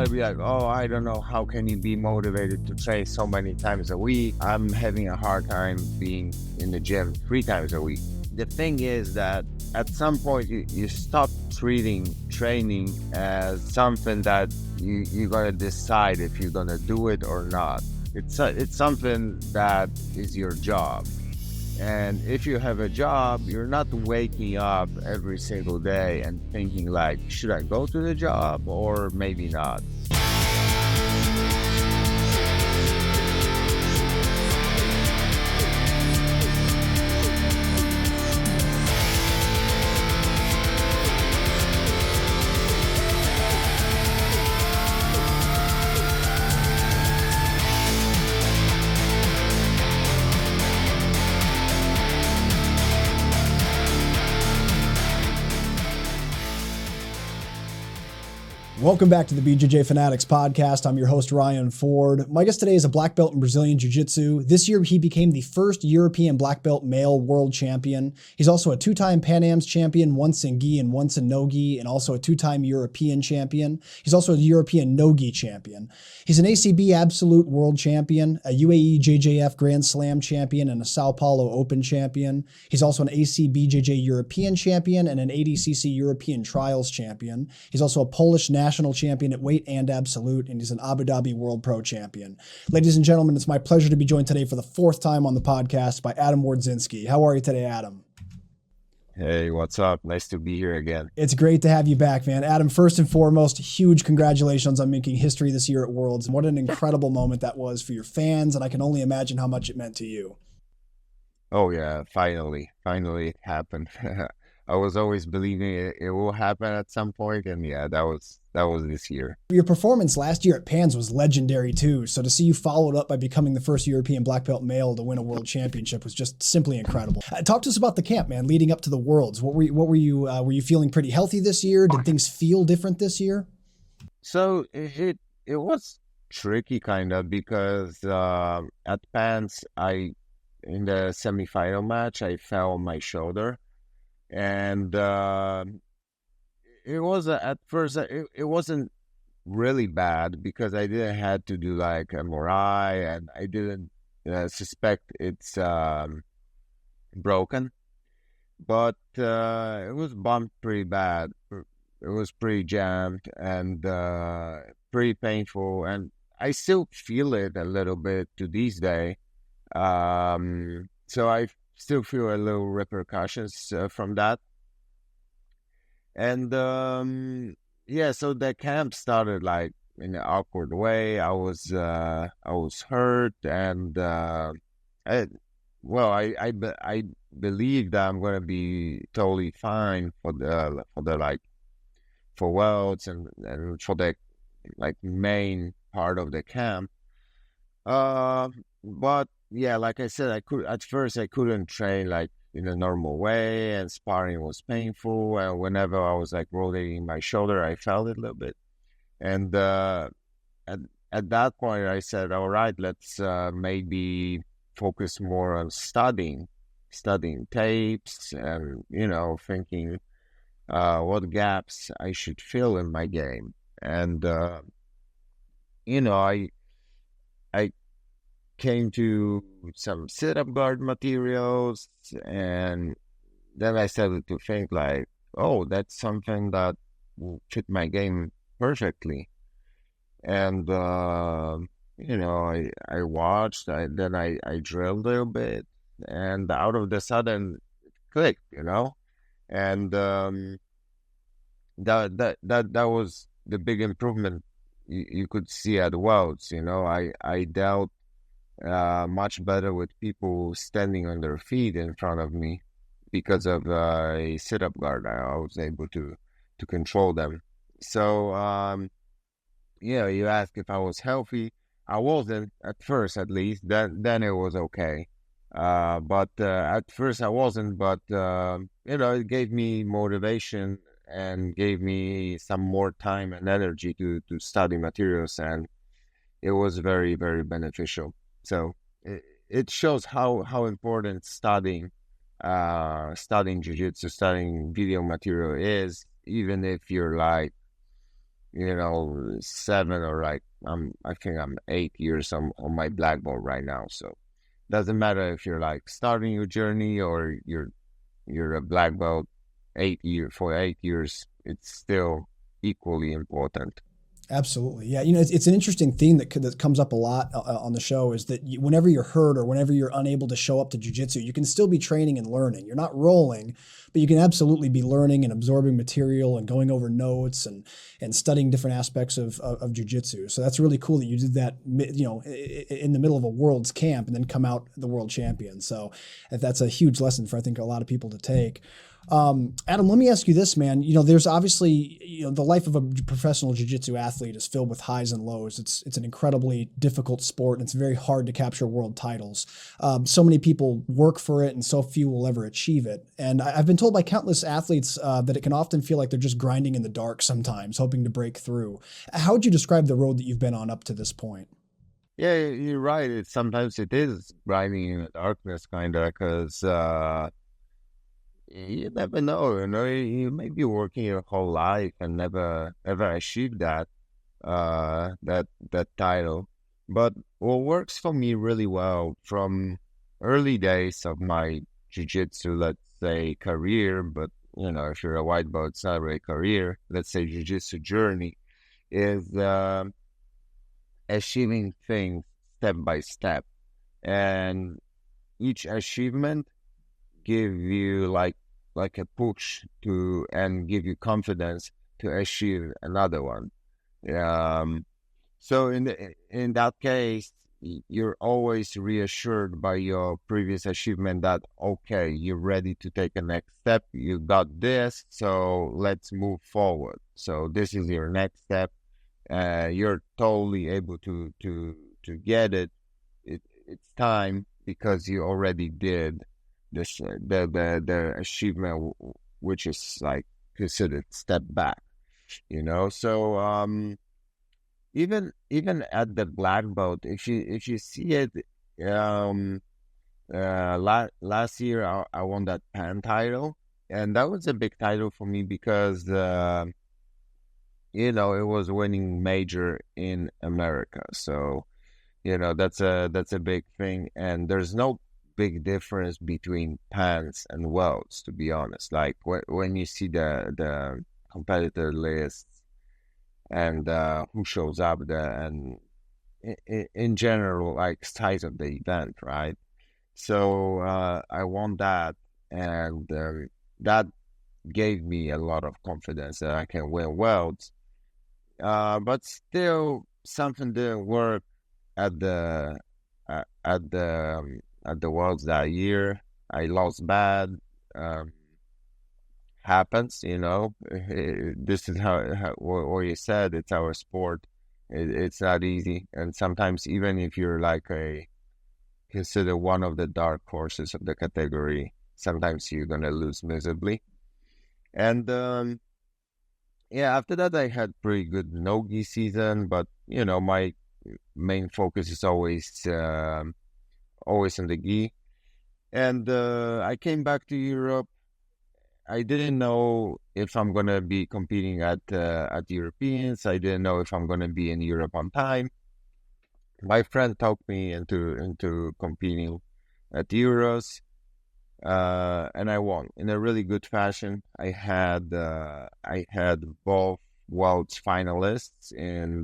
gonna be like, oh, I don't know, how can you be motivated to train so many times a week? I'm having a hard time being in the gym 3 times a week. The thing is that at some point you stop treating training as something that you're gonna decide if you're gonna do it or not. It's something that is your job. And if you have a job, you're not waking up every single day and thinking like, should I go to the job or maybe not? Welcome back to the BJJ Fanatics podcast. I'm your host, Ryan Ford. My guest today is a black belt in Brazilian Jiu-Jitsu. This year, he became the first European black belt male world champion. He's also a 2-time Pan Am's champion, once in gi and once in no-gi, and also a 2-time European champion. He's also a European no-gi champion. He's an ACB Absolute World Champion, a UAE JJF Grand Slam champion, and a Sao Paulo Open champion. He's also an ACBJJ European champion and an ADCC European Trials champion. He's also a Polish national champion at weight and absolute, and he's an Abu Dhabi World Pro champion. Ladies and gentlemen, it's my pleasure to be joined today for the 4th time on the podcast by Adam Wardzinski. How are you today, Adam? Hey, what's up? Nice to be here again. It's great to have you back, man. Adam, first and foremost, huge congratulations on making history this year at Worlds. What an incredible moment that was for your fans, and I can only imagine how much it meant to you. Oh yeah, finally it happened. I was always believing it will happen at some point, and yeah, that was this year. Your performance last year at Pans was legendary too, so to see you followed up by becoming the first European black belt male to win a world championship was just simply incredible. Talk to us about the camp, man, leading up to the Worlds. Were you feeling pretty healthy this year? Did things feel different this year? So it was tricky kind of because at Pans, in the semifinal match, I fell on my shoulder. And it was at first it wasn't really bad because I didn't have to do like MRI, and I didn't suspect it's broken, but it was bumped pretty bad. It was pretty jammed and pretty painful, and I still feel it a little bit to this day. So I still feel a little repercussions from that. And yeah, so the camp started like in an awkward way. I was hurt, and I believe that I'm gonna be totally fine for Worlds and for the like main part of the camp. But yeah, like I said, I couldn't train like in a normal way, and sparring was painful. And whenever I was like rotating my shoulder, I felt it a little bit. And at that point, I said, all right, let's maybe focus more on studying tapes, and thinking what gaps I should fill in my game. And I came to some sit-up guard materials, and then I started to think like, oh, that's something that will fit my game perfectly. And I watched, then I drilled a little bit, and out of the sudden it clicked, and that was the big improvement you could see at Worlds. I dealt much better with people standing on their feet in front of me because of a sit-up guard. I was able to control them. So, you ask if I was healthy. I wasn't at first, at least. Then it was okay. But at first I wasn't. But it gave me motivation and gave me some more time and energy to study materials, and it was very, very beneficial. So it shows how important studying jiu-jitsu, studying video material is, even if you're like 7 or like I think I'm 8 years on my black belt right now. So doesn't matter if you're like starting your journey or you're a black belt 8 years. It's still equally important. Absolutely. Yeah. It's an interesting theme that comes up a lot on the show is that whenever you're hurt or whenever you're unable to show up to jiu-jitsu, you can still be training and learning. You're not rolling, but you can absolutely be learning and absorbing material and going over notes and studying different aspects of jiu-jitsu. So that's really cool that you did that, in the middle of a world's camp and then come out the world champion. So that's a huge lesson for, I think, a lot of people to take. Adam, let me ask you this, man. There's obviously, the life of a professional jiu-jitsu athlete is filled with highs and lows. It's an incredibly difficult sport, and it's very hard to capture world titles. So many people work for it, and so few will ever achieve it. And I've been told by countless athletes that it can often feel like they're just grinding in the dark sometimes, hoping to break through. How would you describe the road that you've been on up to this point? Yeah, you're right. Sometimes it is grinding in the darkness, kind of, because you never know. You may be working your whole life and never achieve that title. But what works for me really well from early days of my jiu-jitsu, let's say, career, but if you're a white belt, it's not really a career. Let's say jiu-jitsu journey is achieving things step by step, and each achievement give you like a push to and give you confidence to achieve another one. So in that case, you're always reassured by your previous achievement that, okay, you're ready to take a next step. You got this, so let's move forward. So this is your next step. You're totally able to get it. It's time because you already did this the achievement, which is like considered step back. So even at the black belt, if you see it, last year I won that pan title, and that was a big title for me because it was winning major in America. So that's a big thing, and there's no big difference between pans and welts, to be honest. Like when you see the competitor lists and who shows up there, and in general, like size of the event, right? So I won that, and that gave me a lot of confidence that I can win welts. But still, something didn't work at the at the Worlds that year. I lost bad. Happens, This is how what you said. It's our sport. It's not easy, and sometimes even if you're like consider one of the dark horses of the category, sometimes you're gonna lose miserably. And yeah, after that I had pretty good no-gi season, but my main focus is always in the gi. And I came back to Europe. I didn't know if I'm gonna be competing at Europeans. I didn't know if I'm gonna be in Europe on time. My friend talked me into competing at Euros, and I won in a really good fashion. I had both world's finalists in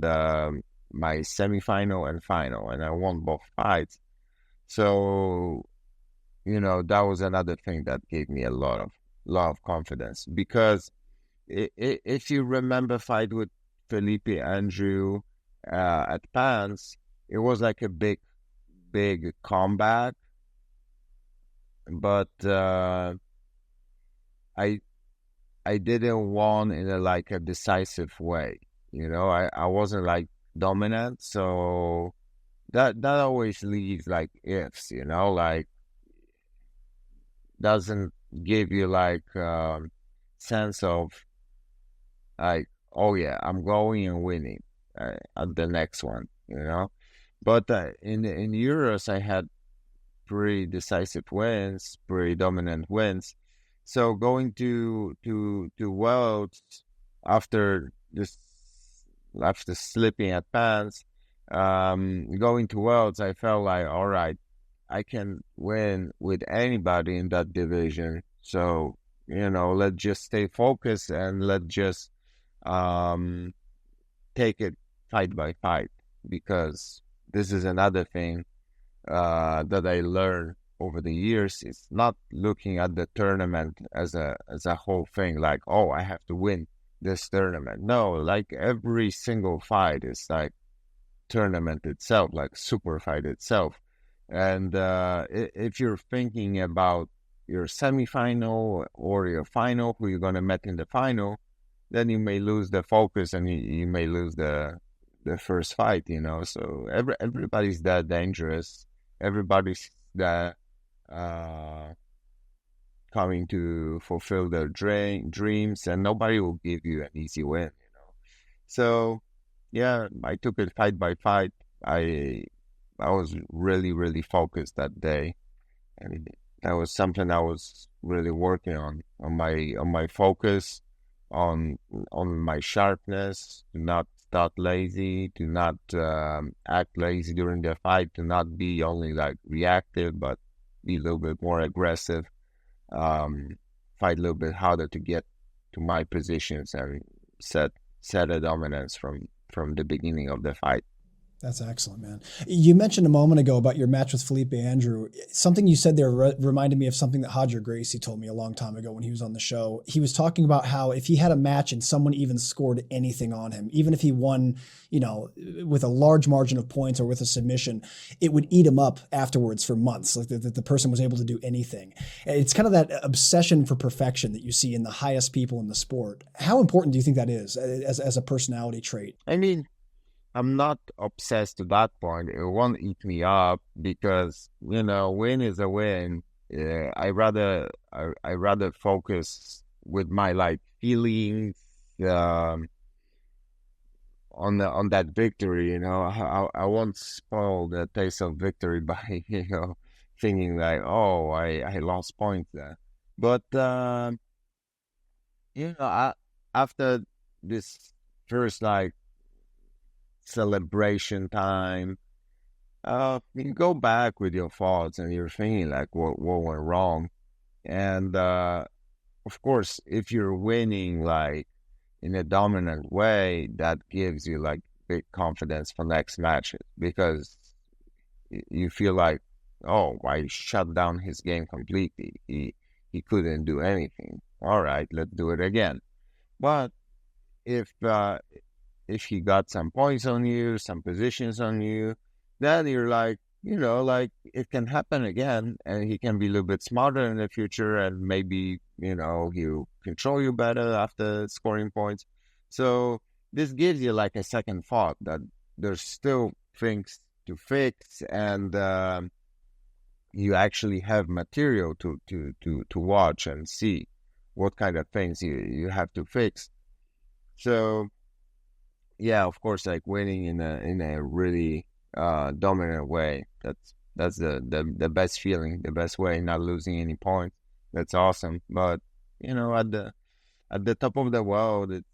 my semifinal and final, and I won both fights. So that was another thing that gave me a lot of confidence, because if you remember fight with Felipe Andrew at Pans, it was like a big comeback, but I didn't won in a decisive way. I wasn't like dominant, so that always leaves like ifs, like doesn't give you sense of like, oh yeah, I'm going and winning at the next one, But in Euros, I had pretty decisive wins, pretty dominant wins. So going to Worlds after this after slipping at pants, going to Worlds, I felt like, all right, I can win with anybody in that division. So, let's just stay focused and let's just take it fight by fight, because this is another thing that I learned over the years. It's not looking at the tournament as a whole thing, like, oh, I have to win this tournament. No, like every single fight is like tournament itself, like super fight itself. And if you're thinking about your semifinal or your final, who you're gonna meet in the final, then you may lose the focus and you may lose the first fight. So everybody's that dangerous. Everybody's that coming to fulfill their dreams, and nobody will give you an easy win. So yeah, I took it fight by fight. I was really, really focused that day, and that was something I was really working on my focus, on my sharpness, to not start lazy, to not act lazy during the fight, to not be only like reactive, but be a little bit more aggressive, fight a little bit harder to get to my positions and set a dominance from the beginning of the fight. That's excellent, man. You mentioned a moment ago about your match with Felipe Andrew. Something you said there reminded me of something that Roger Gracie told me a long time ago when he was on the show. He was talking about how if he had a match and someone even scored anything on him, even if he won, with a large margin of points or with a submission, it would eat him up afterwards for months, like that the person was able to do anything. It's kind of that obsession for perfection that you see in the highest people in the sport. How important do you think that is as a personality trait? I mean, I'm not obsessed to that point. It won't eat me up because, win is a win. I rather focus with my like feelings on that victory. I won't spoil the taste of victory by thinking like, oh, I lost points there. But after this first like celebration time, you go back with your thoughts and you're thinking like what went wrong. And of course, if you're winning like in a dominant way, that gives you like big confidence for next matches, because you feel like, oh, I shut down his game completely. He couldn't do anything. All right, let's do it again. But if he got some points on you, some positions on you, then you're like, like it can happen again, and he can be a little bit smarter in the future, and maybe, he'll control you better after scoring points. So this gives you like a second thought that there's still things to fix, and you actually have material to watch and see what kind of things you have to fix. So yeah, of course, like winning in a really dominant way. That's the best feeling, the best way, not losing any points. That's awesome. But at the top of the world, it's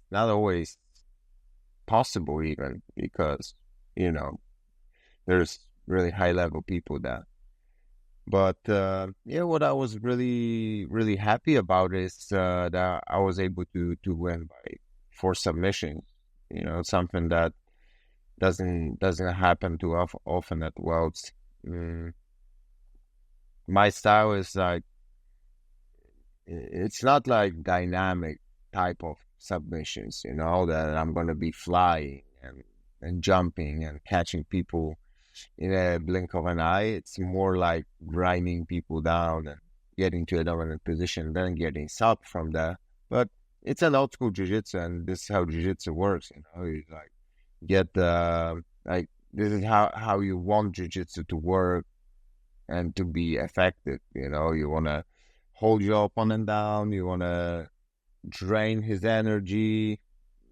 not always possible, even because there's really high level people there. But what I was really, really happy about is that I was able to win by 4 submissions. Something that doesn't happen too often at Worlds. My style is like, it's not like dynamic type of submissions, that I'm going to be flying and jumping and catching people in a blink of an eye. It's more like grinding people down and getting to a dominant position, then getting subbed from there. But it's an old school jiu-jitsu, and this is how jiu-jitsu works. You like get like this is how you want jiu-jitsu to work and to be effective. You want to hold your opponent down, you want to drain his energy,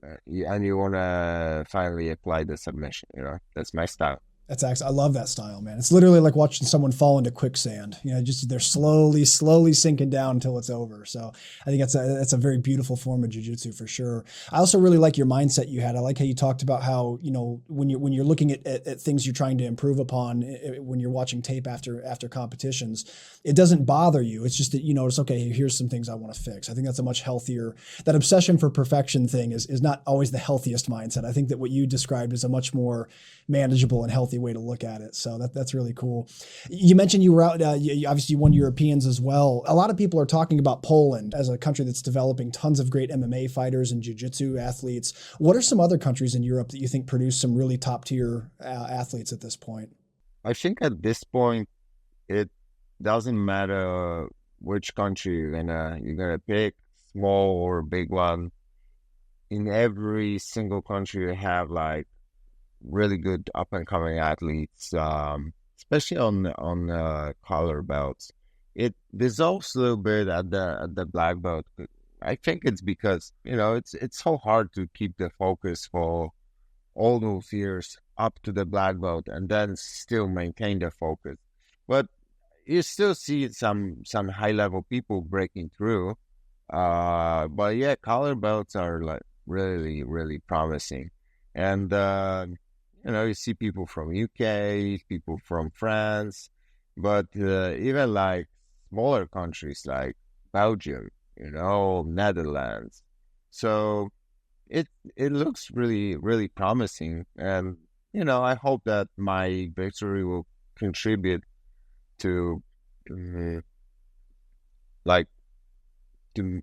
and you want to finally apply the submission. That's my style. That's actually, I love that style, man. It's literally like watching someone fall into quicksand. You know, just they're slowly sinking down until it's over. So I think that's a very beautiful form of jujitsu for sure. I also really like your mindset you had. I like how you talked about how, you know, when you're looking at things you're trying to improve upon, when you're watching tape after competitions, it doesn't bother you. It's just that you notice, okay, here's some things I want to fix. I think that's a much healthier. That obsession for perfection thing is not always the healthiest mindset. I think that what you described is a much more manageable and healthy way to look at it. So that's really cool. You mentioned you were out, obviously you won Europeans as well. A lot of people are talking about Poland as a country that's developing tons of great MMA fighters and jiu-jitsu athletes. What are some other countries in Europe that you think produce some really top tier athletes at this point? I think at this point, it doesn't matter which country you're gonna pick, small or big one. In every single country, you have like really good up and coming athletes, especially on color belts. It dissolves a little bit at the black belt. I think it's because it's so hard to keep the focus for all those years up to the black belt and then still maintain the focus. But you still see some high level people breaking through. But yeah, color belts are like really promising, and you see people from UK, people from France, but even like smaller countries like Belgium, Netherlands. So it looks really promising, and I hope that my victory will contribute to mm, like to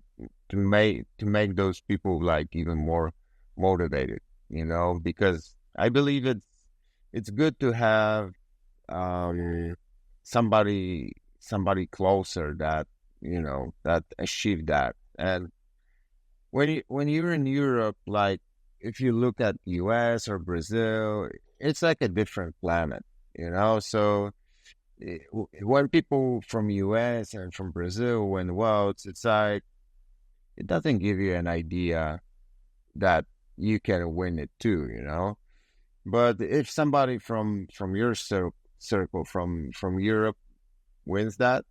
make those people like even more motivated, because I believe it's good to have um somebody closer that that achieved that. And when you're in Europe, like if you look at US or Brazil, it's like a different planet, so when people from US and from Brazil win worlds, it's like it doesn't give you an idea that you can win it too, But if somebody from your circle from Europe wins that,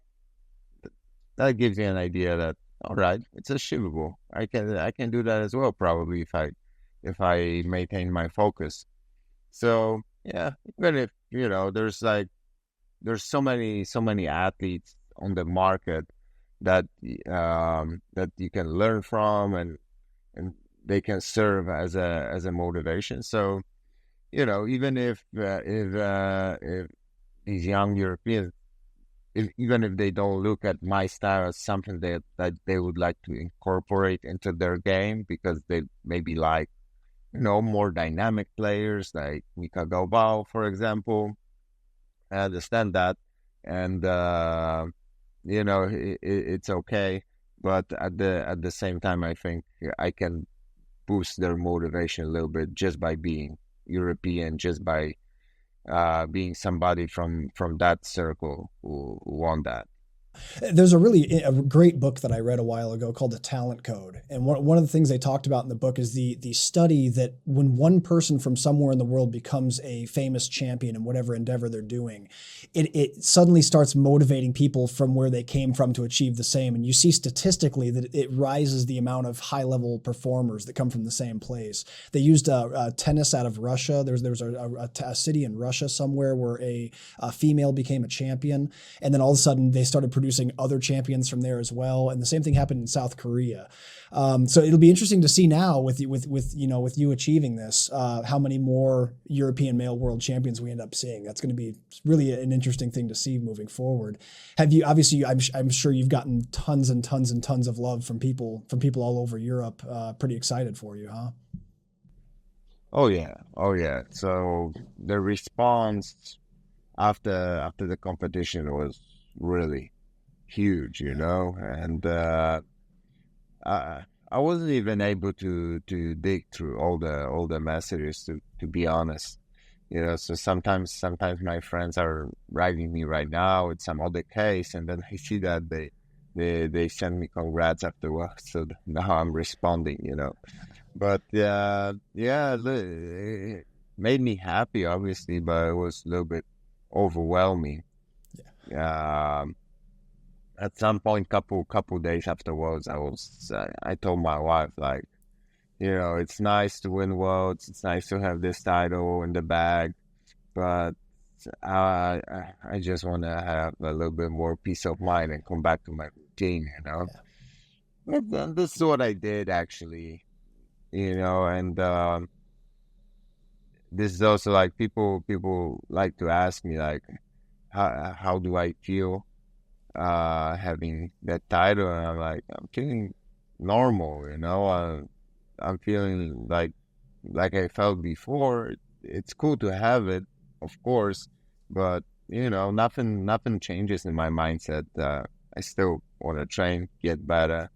that gives you an idea that all right, it's achievable. I can do that as well, probably if I maintain my focus. So yeah, even if there's so many athletes on the market that that you can learn from, and they can serve as a motivation. So even if these young Europeans, even if they don't look at my style as something that they would like to incorporate into their game, because they maybe like more dynamic players like Mika Galbao, for example. I understand that, and it's okay. But at the same time, I think I can boost their motivation a little bit just by being European, just by being somebody from that circle who won that. There's a great book that I read a while ago called The Talent Code. And one of the things they talked about in the book is the study that when one person from somewhere in the world becomes a famous champion in whatever endeavor they're doing, it suddenly starts motivating people from where they came from to achieve the same. And you see statistically that it rises the amount of high level performers that come from the same place. They used tennis out of Russia. There was a city in Russia somewhere where a female became a champion. And then all of a sudden they started producing other champions from there as well. And the same thing happened in South Korea. So it'll be interesting to see now with you achieving this, how many more European male world champions we end up seeing. That's going to be really an interesting thing to see moving forward. Obviously, I'm sure you've gotten tons and tons and tons of love from people all over Europe. Pretty excited for you, huh? Oh yeah. So the response after the competition was really huge, and I wasn't even able to dig through all the messages, to be honest. So sometimes my friends are writing me right now with some other case, and then I see that they send me congrats afterwards. So now I'm responding. But yeah, made me happy, obviously, but it was a little bit overwhelming. At some point, couple days afterwards, I told my wife, like, it's nice to win worlds, it's nice to have this title in the bag, but I just want to have a little bit more peace of mind and come back to my routine, And then this is what I did, actually, and this is also like people like to ask me, like, how do I feel having that title? And I'm like, I'm feeling normal, I'm feeling like I felt before. It's cool to have it, of course, but nothing changes in my mindset. I still want to train, get better,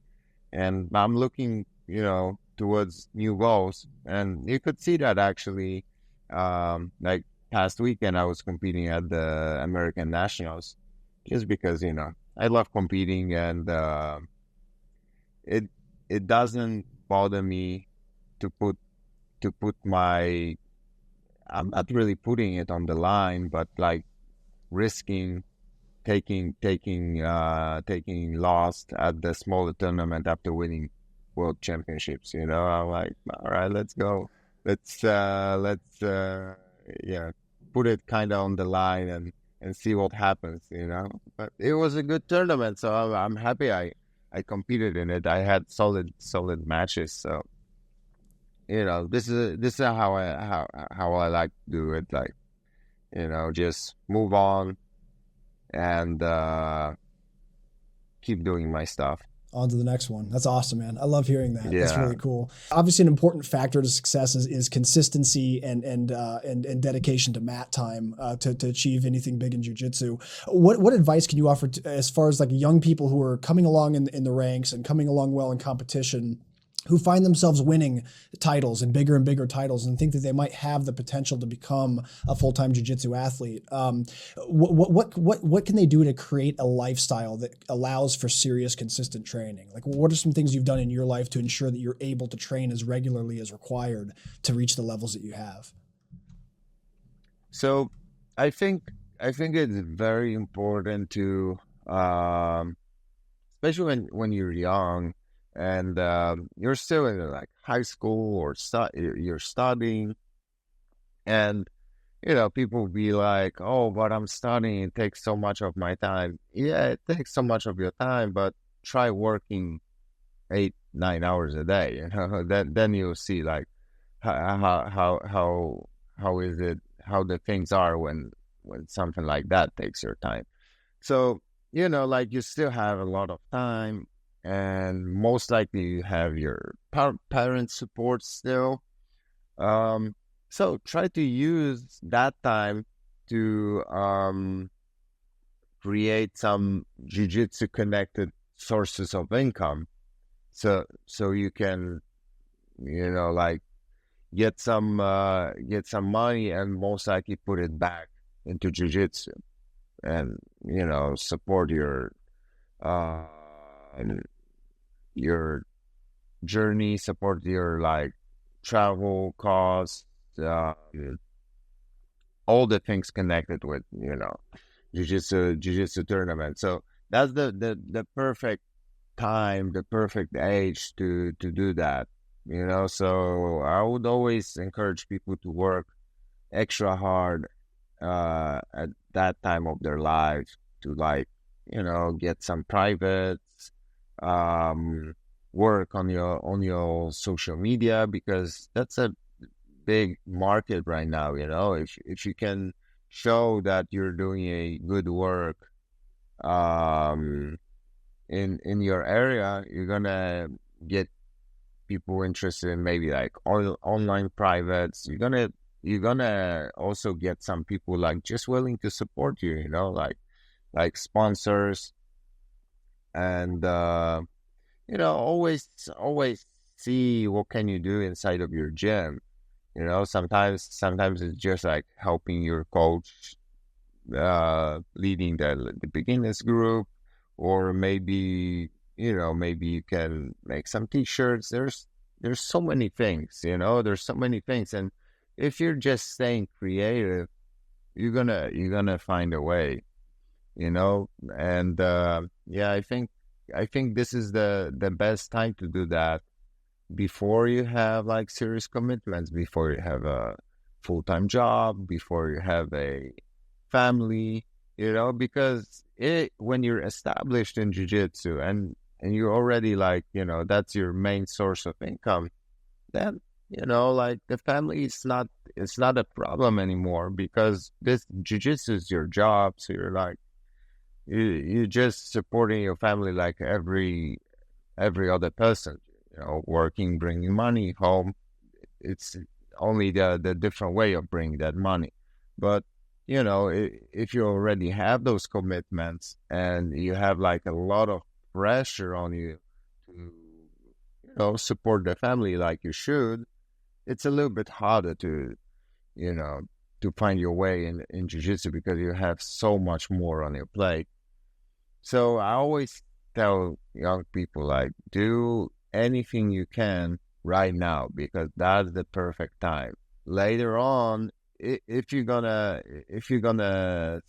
and I'm looking, towards new goals. And you could see that, actually, like past weekend, I was competing at the American Nationals, just because I love competing, and it doesn't bother me to put my, I'm not really putting it on the line, but like risking taking loss at the smaller tournament after winning world championships. I'm like, all right, let's go. Let's yeah, put it kind of on the line and see what happens. But it was a good tournament, so I'm happy I competed in it. I had solid matches, so this is how I like to do it. Like, just move on and keep doing my stuff. On to the next one. That's awesome, man. I love hearing that. Yeah. That's really cool. Obviously, an important factor to success is consistency and dedication to mat time to achieve anything big in jiu-jitsu. What advice can you offer as far as like young people who are coming along in the ranks and coming along well in competition, who find themselves winning titles and bigger titles and think that they might have the potential to become a full-time jiu-jitsu athlete? What can they do to create a lifestyle that allows for serious, consistent training? Like, what are some things you've done in your life to ensure that you're able to train as regularly as required to reach the levels that you have? So I think it's very important to, especially when you're young, and you're still in like high school, or you're studying, and people be like, oh, but I'm studying, it takes so much of my time. Yeah, it takes so much of your time, but try working 8-9 hours a day. Then you'll see like how is it, how the things are when something like that takes your time. So like, you still have a lot of time, and most likely you have your parent support still. So try to use that time to create some jiu-jitsu connected sources of income. So you can, like, get some money, and most likely put it back into jiu-jitsu, and support your journey, support your like travel costs, all the things connected with jiu-jitsu tournament. So that's the perfect time, the perfect age to do that. So I would always encourage people to work extra hard at that time of their lives, to like get some privates, work on your social media, because that's a big market right now. If you can show that you're doing a good work in your area, you're gonna get people interested in maybe like online privates. You're gonna also get some people like just willing to support you, like sponsors. And always see what can you do inside of your gym. Sometimes it's just like helping your coach, leading the beginners group, or maybe maybe you can make some t-shirts. There's so many things. And if you're just staying creative, you're gonna find a way, you know. And yeah, I think this is the best time to do that, before you have like serious commitments, before you have a full-time job, before you have a family, you know, because when you're established in jiu-jitsu, and you're already like, you know, that's your main source of income, then, you know, like the family is not, it's not a problem anymore, because this jiu-jitsu is your job. So you're like, you're just supporting your family like every other person, you know, working, bringing money home. It's only the different way of bringing that money. But, you know, if you already have those commitments and you have like a lot of pressure on you to, you know, support the family like you should, it's a little bit harder to, you know, to find your way in jiu-jitsu, because you have so much more on your plate. So I always tell young people, like, do anything you can right now, because that's the perfect time. Later on, if you're gonna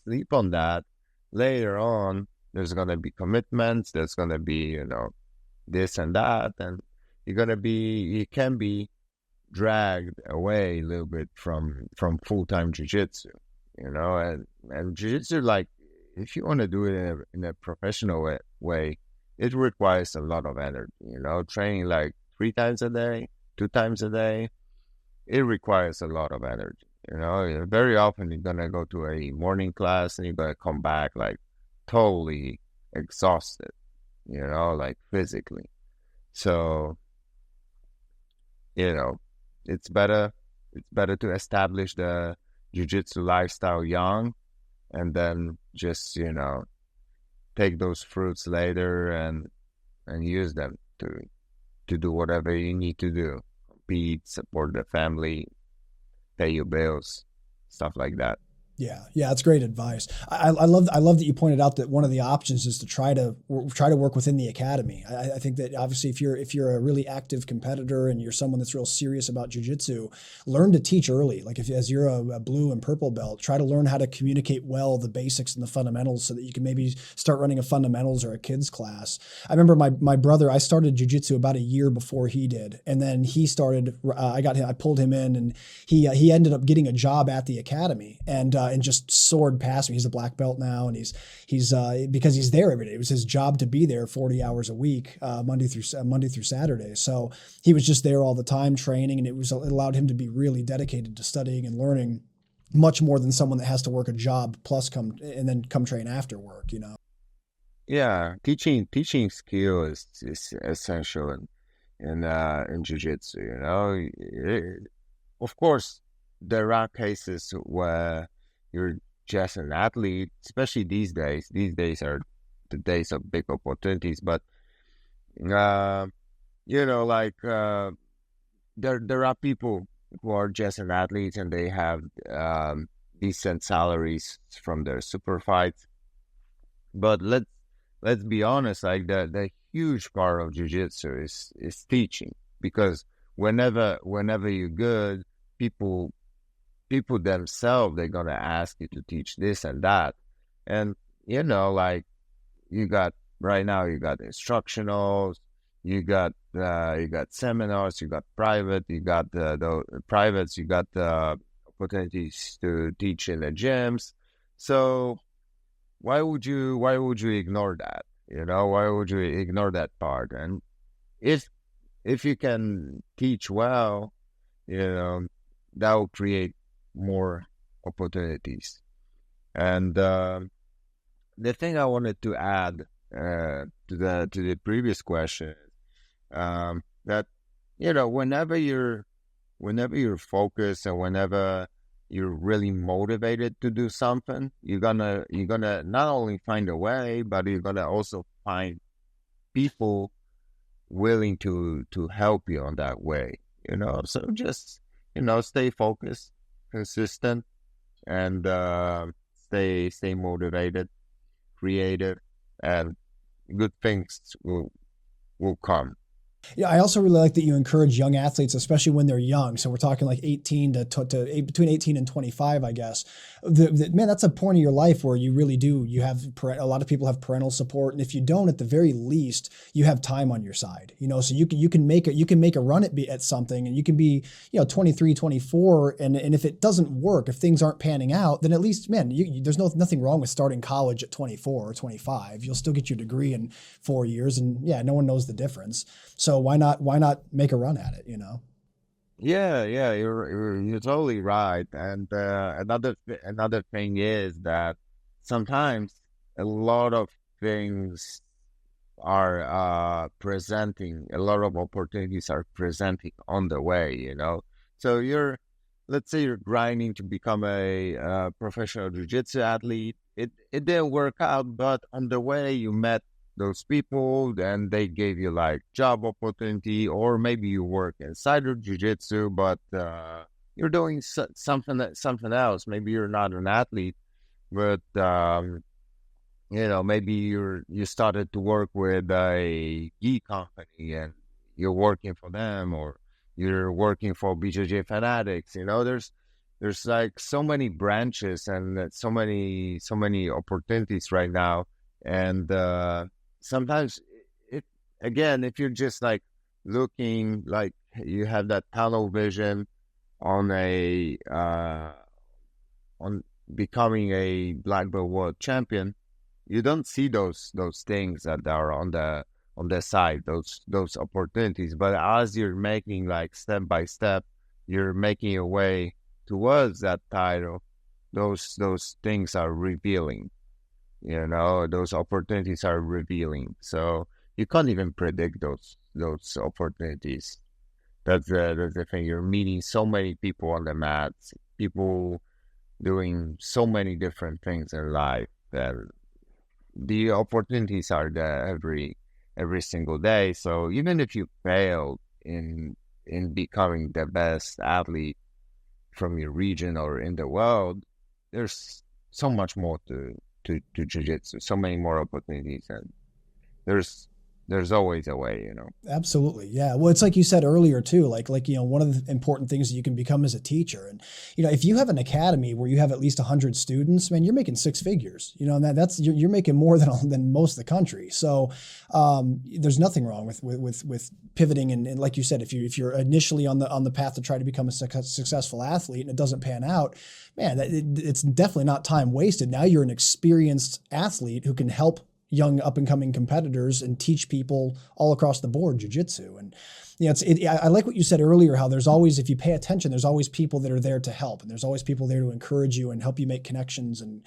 sleep on that, later on there's gonna be commitments, there's gonna be, you know, this and that, and you can be dragged away a little bit from full-time jiu-jitsu, you know. And jiu-jitsu, like, if you want to do it in a professional way, it requires a lot of energy, you know. Training like 3 times a day, 2 times a day, it requires a lot of energy, you know. Very often you're gonna go to a morning class and you're gonna come back like totally exhausted, you know, like physically. So, you know, it's better to establish the jiu-jitsu lifestyle young, and then just, you know, take those fruits later and use them to do whatever you need to do. Compete, support the family, pay your bills, stuff like that. Yeah, that's great advice. I love that you pointed out that one of the options is to try to work within the academy. I think that obviously if you're a really active competitor and you're someone that's real serious about jiu-jitsu, learn to teach early. Like as you're a blue and purple belt, try to learn how to communicate well the basics and the fundamentals, so that you can maybe start running a fundamentals or a kids class. I remember my brother, I started jiu-jitsu about a year before he did, and then he started. I pulled him in, and he ended up getting a job at the academy, and just soared past me. He's a black belt now, and he's because he's there every day. It was his job to be there 40 hours a week, Monday through Saturday. So he was just there all the time training, and it allowed him to be really dedicated to studying and learning, much more than someone that has to work a job plus come train after work, you know. Yeah, teaching skill is essential in jiu-jitsu, you know. Of course, there are cases where you're just an athlete, especially these days. These days are the days of big opportunities. But, you know, like, there are people who are just an athlete and they have decent salaries from their super fights. But let's be honest, like the huge part of jiu-jitsu is teaching, because whenever you're good, people themselves, they're gonna ask you to teach this and that. And, you know, like, right now you got instructionals, you got seminars, you got private, you got the privates, you got the opportunities to teach in the gyms. So why would you ignore that? You know, why would you ignore that part? And if you can teach well, you know, that will create more opportunities. And the thing I wanted to add to the previous question, that, you know, whenever you're focused and whenever you're really motivated to do something, you're gonna not only find a way, but you're gonna also find people willing to help you on that way, you know. So just, you know, stay focused, consistent, and stay motivated, creative, and good things will come. Yeah, I also really like that you encourage young athletes, especially when they're young. So we're talking like 18 between 18 and 25, I guess. Man, that's a point of your life where you really do. You have a lot of people have parental support, and if you don't, at the very least, you have time on your side. So you can make a run at something, and you can be 23, 24, and if it doesn't work, if things aren't panning out, then at least, man, there's nothing wrong with starting college at 24 or 25. You'll still get your degree in 4 years, and yeah, no one knows the difference. So why not make a run at it, Yeah, yeah, you're totally right. And another thing is that sometimes a lot of things are presenting, a lot of opportunities are presenting on the way. So let's say you're grinding to become a professional jiu-jitsu athlete. It didn't work out, but on the way you met those people, and they gave you like job opportunity, or maybe you work inside of jiu-jitsu, but you're doing something else. Maybe you're not an athlete, but maybe you started to work with a gi company, and you're working for them, or you're working for BJJ Fanatics. There's like so many branches and so many opportunities right now, and sometimes if you're just like looking, like you have that tunnel vision on on becoming a black belt world champion, you don't see those things that are on the side, those opportunities. But as you're making like step by step, you're making your way towards that title, those things are revealing. Those opportunities are revealing. So you can't even predict those opportunities. That's the thing. You're meeting so many people on the mats, people doing so many different things in life, that the opportunities are there every single day. So even if you fail in becoming the best athlete from your region or in the world, there's so much more to jiu-jitsu, so many more opportunities, and there's always a way. Absolutely. Yeah. Well, it's like you said earlier too, like, one of the important things that you can become is a teacher. And, if you have an academy where you have at least 100 students, man, you're making six figures, and you're making more than most of the country. So, there's nothing wrong with pivoting. And like you said, if you're initially on the path to try to become a successful athlete and it doesn't pan out, man, it's definitely not time wasted. Now you're an experienced athlete who can help young up and coming competitors and teach people all across the board jiu-jitsu. And I like what you said earlier, how there's always, if you pay attention, there's always people that are there to help, and there's always people there to encourage you and help you make connections and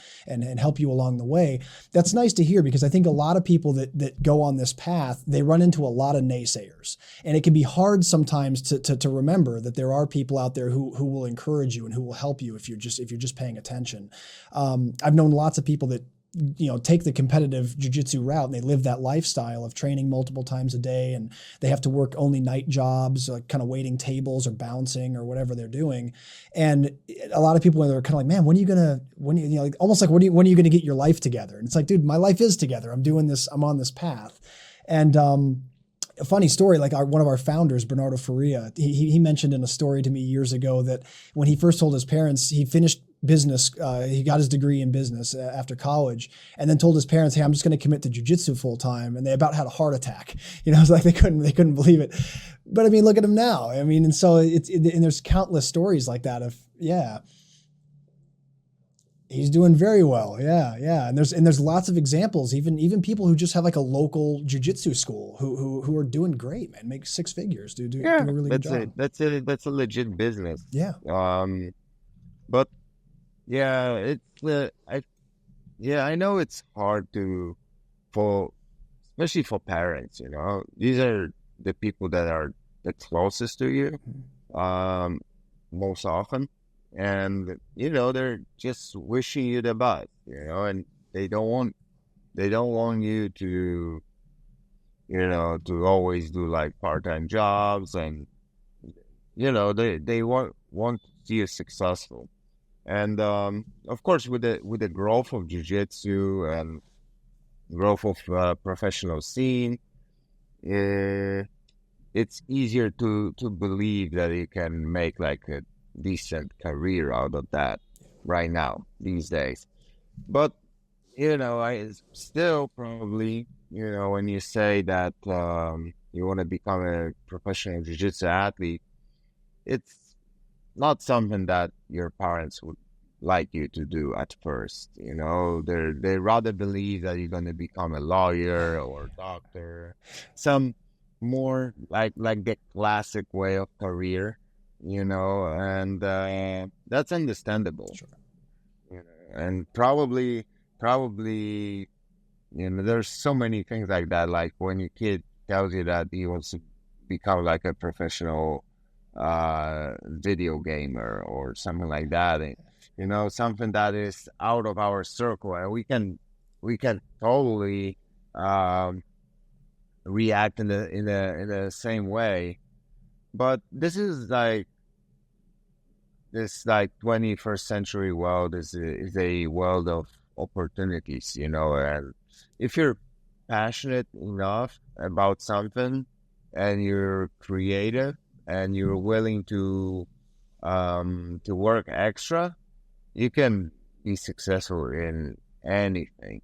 help you along the way. That's nice to hear, because I think a lot of people that go on this path, they run into a lot of naysayers, and it can be hard sometimes to remember that there are people out there who will encourage you and who will help you if you're just paying attention. I've known lots of people that take the competitive jiu-jitsu route, and they live that lifestyle of training multiple times a day, and they have to work only night jobs, like kind of waiting tables or bouncing or whatever they're doing. And a lot of people are kind of like, man, almost like, when are you going to get your life together? And it's like, dude, my life is together. I'm doing this. I'm on this path. And, a funny story, like one of our founders, Bernardo Faria, he mentioned in a story to me years ago that when he first told his parents, he finished business, he got his degree in business after college, and then told his parents, hey, I'm just going to commit to jiu-jitsu full time. And they about had a heart attack. It's like they couldn't believe it. But I mean, look at him now. I mean, and so and there's countless stories like that of, yeah. He's doing very well. Yeah. Yeah. And there's lots of examples, even people who just have like a local jiu-jitsu school who are doing great, man, make six figures, do a really good job. That's a legit business. Yeah. But yeah, I know it's hard especially for parents, these are the people that are the closest to you, most often. And, they're just wishing you the best, and they don't want you to, to always do like part-time jobs, and, they want to see you successful. And, of course, with the growth of jiu-jitsu and growth of professional scene, it's easier to believe that you can make like a decent career out of that right now these days. But I still probably, when you say that you want to become a professional jiu-jitsu athlete, it's not something that your parents would like you to do at first. They rather believe that you're going to become a lawyer or doctor, some more like the classic way of career, and that's understandable. Sure. And probably, there's so many things like that. Like when your kid tells you that he wants to become like a professional video gamer or something like that, and, something that is out of our circle, and we can totally react in the same way. But this 21st century world is a world of opportunities, and if you're passionate enough about something and you're creative and you're willing to work extra, you can be successful in anything.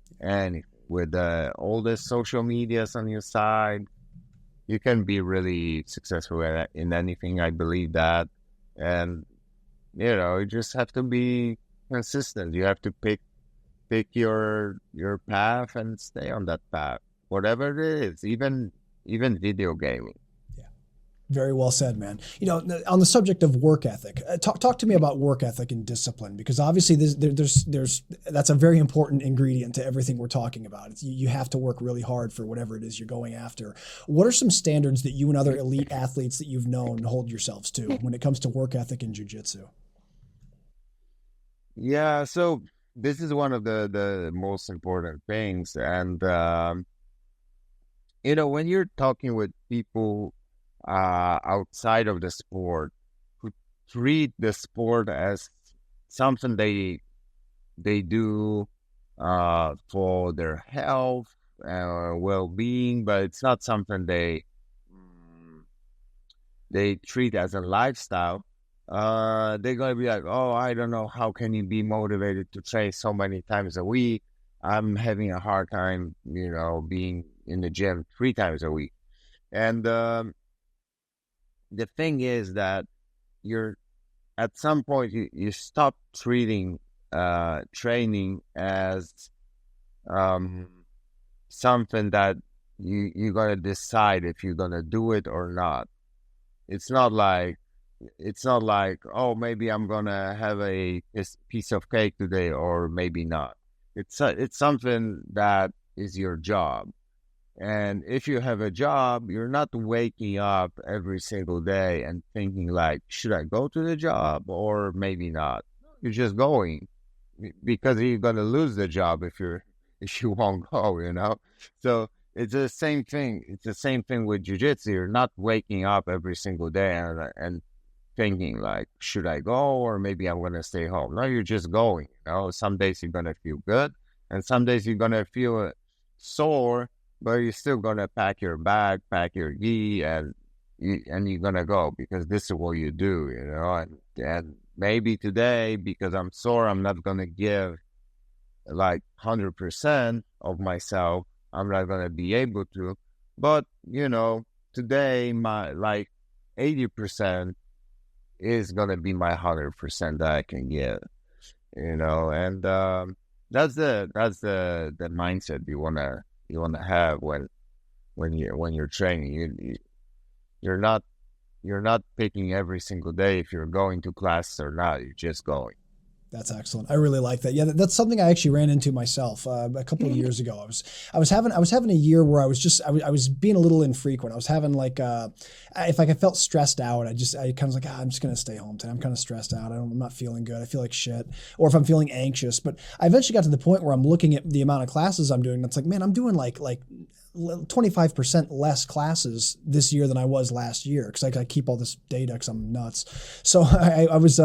With all the social medias on your side, you can be really successful in anything. I believe that. And you just have to be consistent. You have to pick your path and stay on that path, whatever it is, even video gaming. Yeah, very well said, man. On the subject of work ethic, talk to me about work ethic and discipline, because obviously there's that's a very important ingredient to everything we're talking about. You have to work really hard for whatever it is you're going after. What are some standards that you and other elite athletes that you've known hold yourselves to when it comes to work ethic in jiu-jitsu? Yeah, so this is one of the most important things. And, when you're talking with people outside of the sport who treat the sport as something they do for their health, well-being, but it's not something they treat as a lifestyle, they're going to be like, oh, I don't know, how can you be motivated to train so many times a week? I'm having a hard time, being in the gym 3 times a week. And the thing is that at some point, you stop treating training as something that you're going to decide if you're going to do it or not. It's not like, oh, maybe I'm going to have a piece of cake today or maybe not. It's something that is your job. And if you have a job, you're not waking up every single day and thinking like, should I go to the job or maybe not? You're just going because you're going to lose the job if you won't go, So it's the same thing. It's the same thing with jiu-jitsu. You're not waking up every single day and thinking like, should I go or maybe I'm going to stay home? No, you're just going. Some days you're going to feel good and some days you're going to feel sore, but you're still going to pack your bag, pack your gi, and you're going to go because this is what you do, and maybe today, because I'm sore, I'm not going to give like 100% of myself. I'm not going to be able to, but today my like 80% is going to be my 100% that I can give, and that's the mindset you want to have when you're training. You're not picking every single day if you're going to class or not. You're just going. That's excellent. I really like that. Yeah, that's something I actually ran into myself a couple of years ago. I was having a year where I was being a little infrequent. I was having like if I felt stressed out, I kind of was like, I'm just gonna stay home today. I'm kind of stressed out. I'm not feeling good. I feel like shit. Or if I'm feeling anxious. But I eventually got to the point where I'm looking at the amount of classes I'm doing. That's like, man, I'm doing like 25% less classes this year than I was last year because I keep all this data because I'm nuts. So I was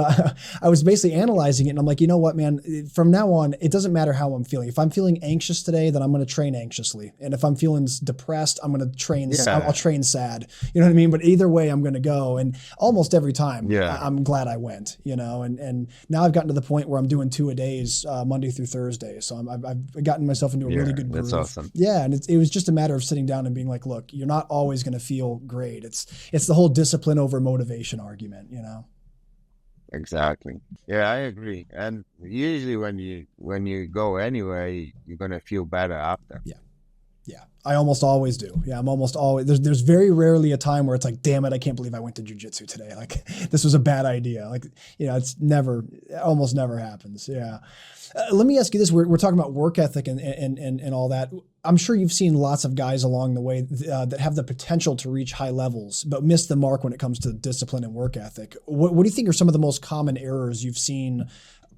basically analyzing it, and I'm like, you know what, man? From now on, it doesn't matter how I'm feeling. If I'm feeling anxious today, then I'm going to train anxiously, and if I'm feeling depressed, I'm going to train. Yeah. I'll train sad. You know what I mean? But either way, I'm going to go, and almost every time, Yeah. I'm glad I went. You know, and now I've gotten to the point where I'm doing 2-a-days Monday through Thursday. So I've gotten myself into a really good groove. That's awesome. Yeah, and it was just a matter of sitting down and being like, look, you're not always going to feel great. It's the whole discipline over motivation argument, you know? Exactly. Yeah, I agree. And usually when you go anyway, you're gonna feel better after. Yeah, I almost always do. Yeah, I'm almost always there's very rarely a time where it's like, damn it, I can't believe I went to jiu-jitsu today. Like this was a bad idea. Like, you know, almost never happens. Yeah. Let me ask you this: we're talking about work ethic and all that. I'm sure you've seen lots of guys along the way that have the potential to reach high levels, but miss the mark when it comes to discipline and work ethic. What do you think are some of the most common errors you've seen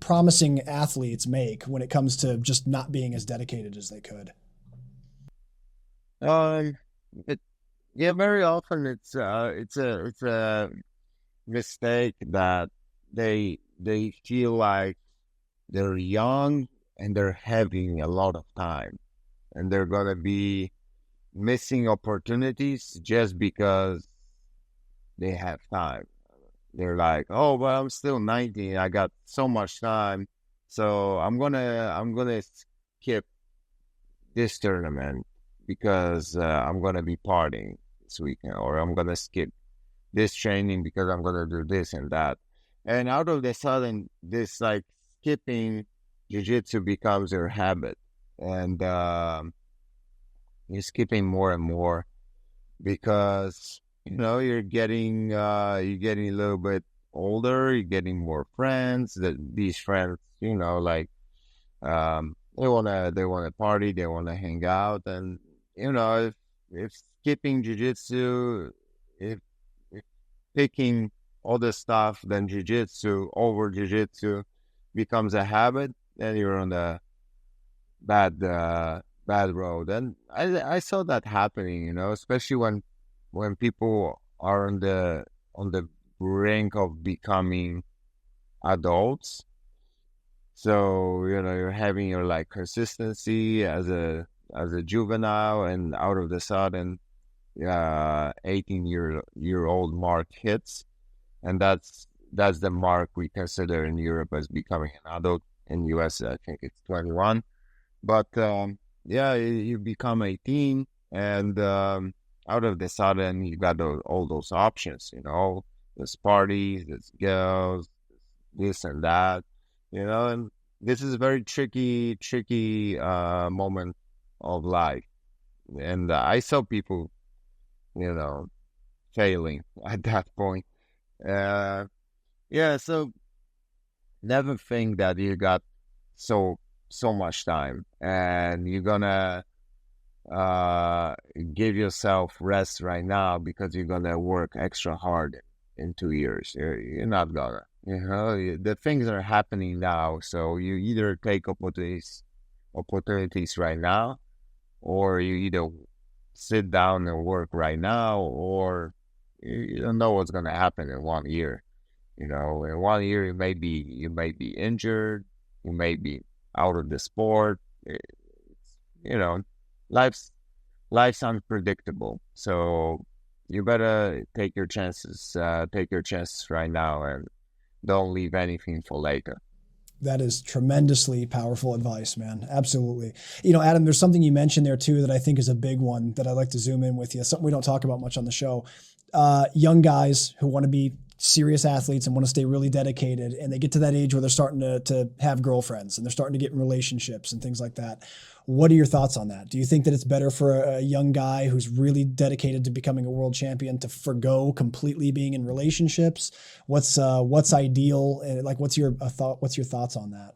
promising athletes make when it comes to just not being as dedicated as they could? Very often it's a mistake that they feel like they're young and they're having a lot of time, and they're gonna be missing opportunities just because they have time. They're like, oh, well, I'm still 19. I got so much time, so I'm gonna skip this tournament because I'm gonna be partying this weekend, or I'm gonna skip this training because I'm gonna do this and that. And out of the sudden, this like skipping jiu-jitsu becomes your habit, and you're skipping more and more because you're getting a little bit older. You're getting more friends. These friends, they wanna party, they wanna hang out, and if skipping jiu-jitsu, if picking other stuff than jiu-jitsu over jiu-jitsu becomes a habit, then you're on the bad road. And I saw that happening, especially when people are on the brink of becoming adults. So you're having your like consistency as a juvenile, and out of the sudden 18-year-old mark hits, and that's the mark we consider in Europe as becoming an adult. In US, I think it's 21. But you become 18, and out of the sudden you got all those options. There's parties, there's girls, this and that. And this is a very tricky moment of life. And I saw people, failing at that point. So never think that you got so much time and you're gonna give yourself rest right now because you're gonna work extra hard in 2 years. You're not gonna. The things are happening now, so you either take opportunities right now, or you either sit down and work right now, or you don't know what's gonna happen in 1 year. In 1 year you may be injured, you may be out of the sport. Life's unpredictable, so you better take your chances right now, and don't leave anything for later. That is tremendously powerful advice, man. Absolutely. Adam, there's something you mentioned there too that I think is a big one that I'd like to zoom in with you. Something we don't talk about much on the show. Young guys who want to be serious athletes and want to stay really dedicated, and they get to that age where they're starting to have girlfriends and they're starting to get in relationships and things like that. What are your thoughts on that? Do you think that it's better for a young guy who's really dedicated to becoming a world champion to forgo completely being in relationships? What's ideal? Like, what's your thoughts on that?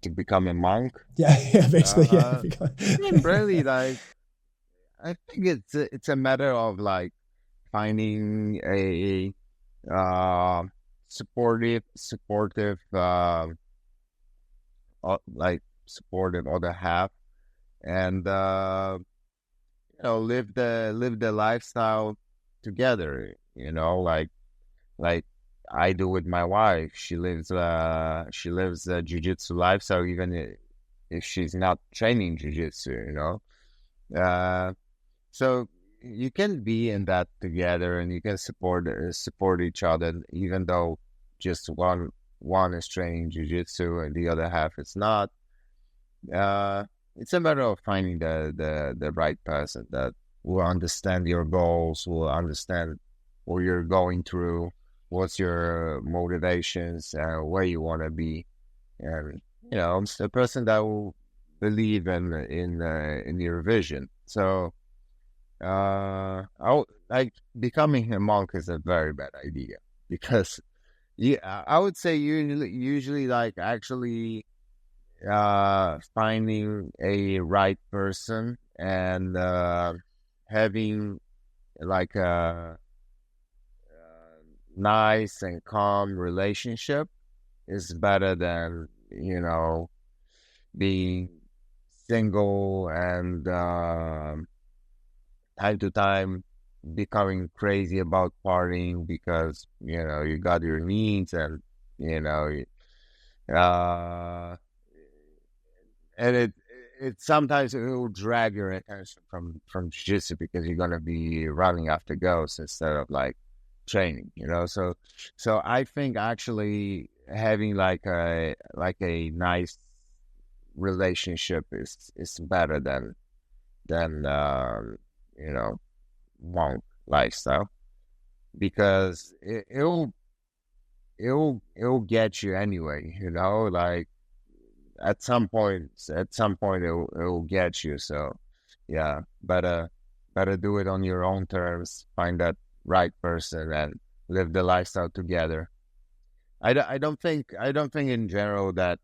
To become a monk? Yeah, basically. Really, like, I think it's a matter of like finding a supportive supportive other half, and live the lifestyle together. Like I do with my wife. She lives a jiu-jitsu lifestyle, even if she's not training jiu-jitsu. Uh, so you can be in that together, and you can support each other, even though just one is training jiu-jitsu and the other half is not. Uh, it's a matter of finding the right person that will understand your goals, will understand what you're going through, what's your motivations, where you want to be, and a person that will believe in your vision. So, like becoming a monk is a very bad idea because I would say usually like actually finding a right person and having like a nice and calm relationship is better than being single and time to time becoming crazy about partying because you got your needs and you know uh and it sometimes it will drag your attention from jiu-jitsu because you're gonna be running after ghosts instead of like training, so I think actually having like a nice relationship is better than monk lifestyle because it'll get you anyway, like at some point it'll get you. So yeah, better do it on your own terms, find that right person and live the lifestyle together. I don't think in general that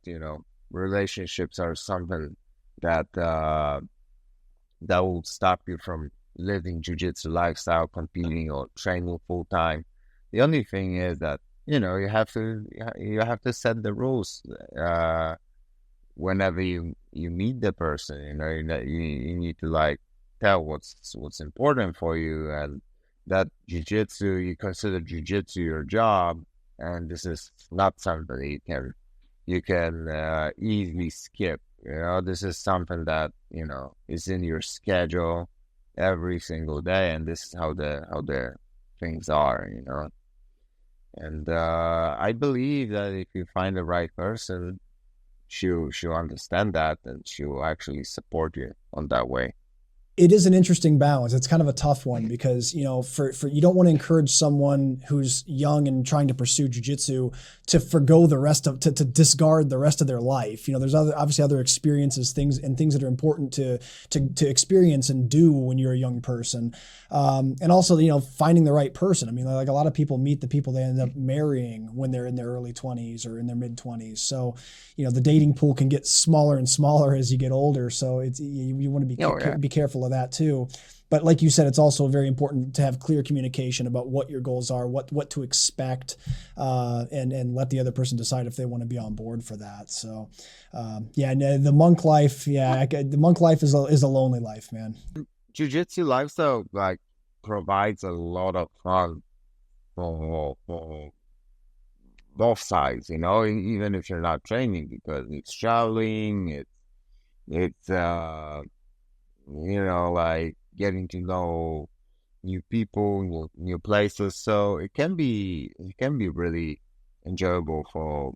relationships are something that that will stop you from living jiu-jitsu lifestyle, competing or training full time. The only thing is that you have to set the rules whenever you meet the person. You need to like tell what's important for you, and that jiu-jitsu, you consider jiu-jitsu your job, and this is not something you can easily skip. This is something that is in your schedule every single day, and this is how the things are. And I believe that if you find the right person, she'll understand that, and she'll actually support you on that way. It is an interesting balance. It's kind of a tough one because, for you don't want to encourage someone who's young and trying to pursue jujitsu to forgo the rest of, to discard the rest of their life. There's obviously other experiences, things that are important to experience and do when you're a young person. And also, finding the right person. I mean, like a lot of people meet the people they end up marrying when they're in their early 20s or in their mid 20s. So, the dating pool can get smaller and smaller as you get older. So you want to be careful of that too. But like you said, it's also very important to have clear communication about what your goals are, what to expect, and let the other person decide if they want to be on board for that. So, the monk life, the monk life is a lonely life, man. Jiu-jitsu lifestyle like provides a lot of fun for both sides, even if you're not training, because it's traveling, it's like getting to know new people, new places. So it can be really enjoyable for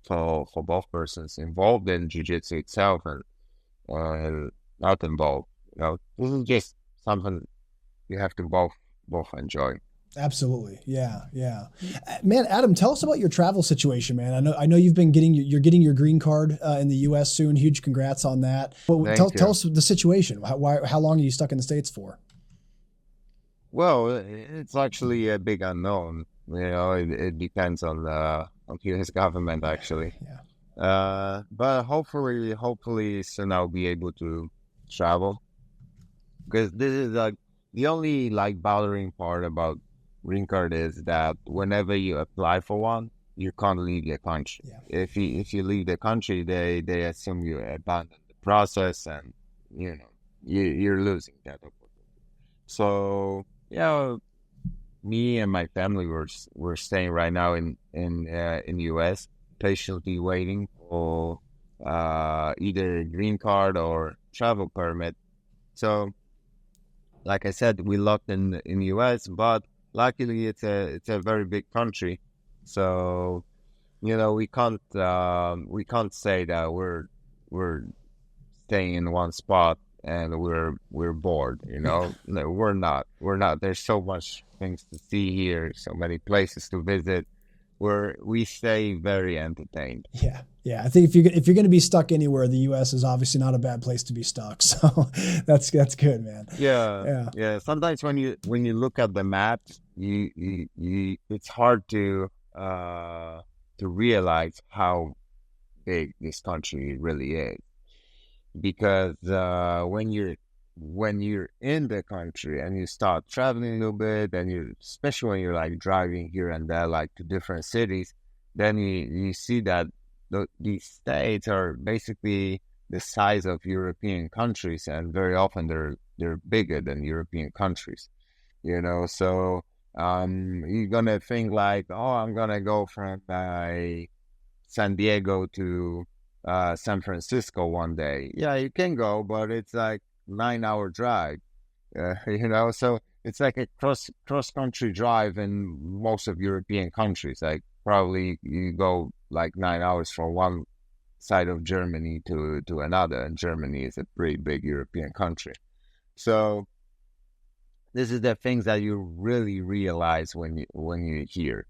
both persons involved in jiu-jitsu itself and not involved. This is just something you have to both enjoy. Absolutely. Yeah. Man, Adam, tell us about your travel situation, man. I know you've been you're getting your green card in the US soon. Huge congrats on that. But tell us the situation. How long are you stuck in the States for? Well, it's actually a big unknown. It depends on the US government actually. Yeah. But hopefully soon I'll be able to travel, because this is like the only like bothering part about green card is that whenever you apply for one, you can't leave the country. Yeah. If you leave the country, they assume you abandon the process, and you're losing that opportunity. So yeah, me and my family we're staying right now in US, patiently waiting for either green card or travel permit. So, like I said, we locked in US, but luckily it's a very big country, so we can't say that we're staying in one spot and we're bored. Yeah. No, we're not. There's so much things to see here, so many places to visit. We stay very entertained. Yeah, yeah. I think if you're going to be stuck anywhere, the U.S. is obviously not a bad place to be stuck. So that's good, man. Yeah, Yeah, yeah. Sometimes when you look at the map, it's hard to realize how big this country really is, because when you're in the country and you start traveling a little bit, and you especially when you're like driving here and there, like to different cities, then you see that these states are basically the size of European countries, and very often they're bigger than European countries. So you're gonna think like, oh, I'm gonna go from San Diego to San Francisco one day. Yeah, you can go, but it's like 9 hour drive. So it's like a cross country drive in most of European countries. Like probably you go like 9 hours from one side of Germany to another, and Germany is a pretty big European country. So this is the things that you really realize when you hear.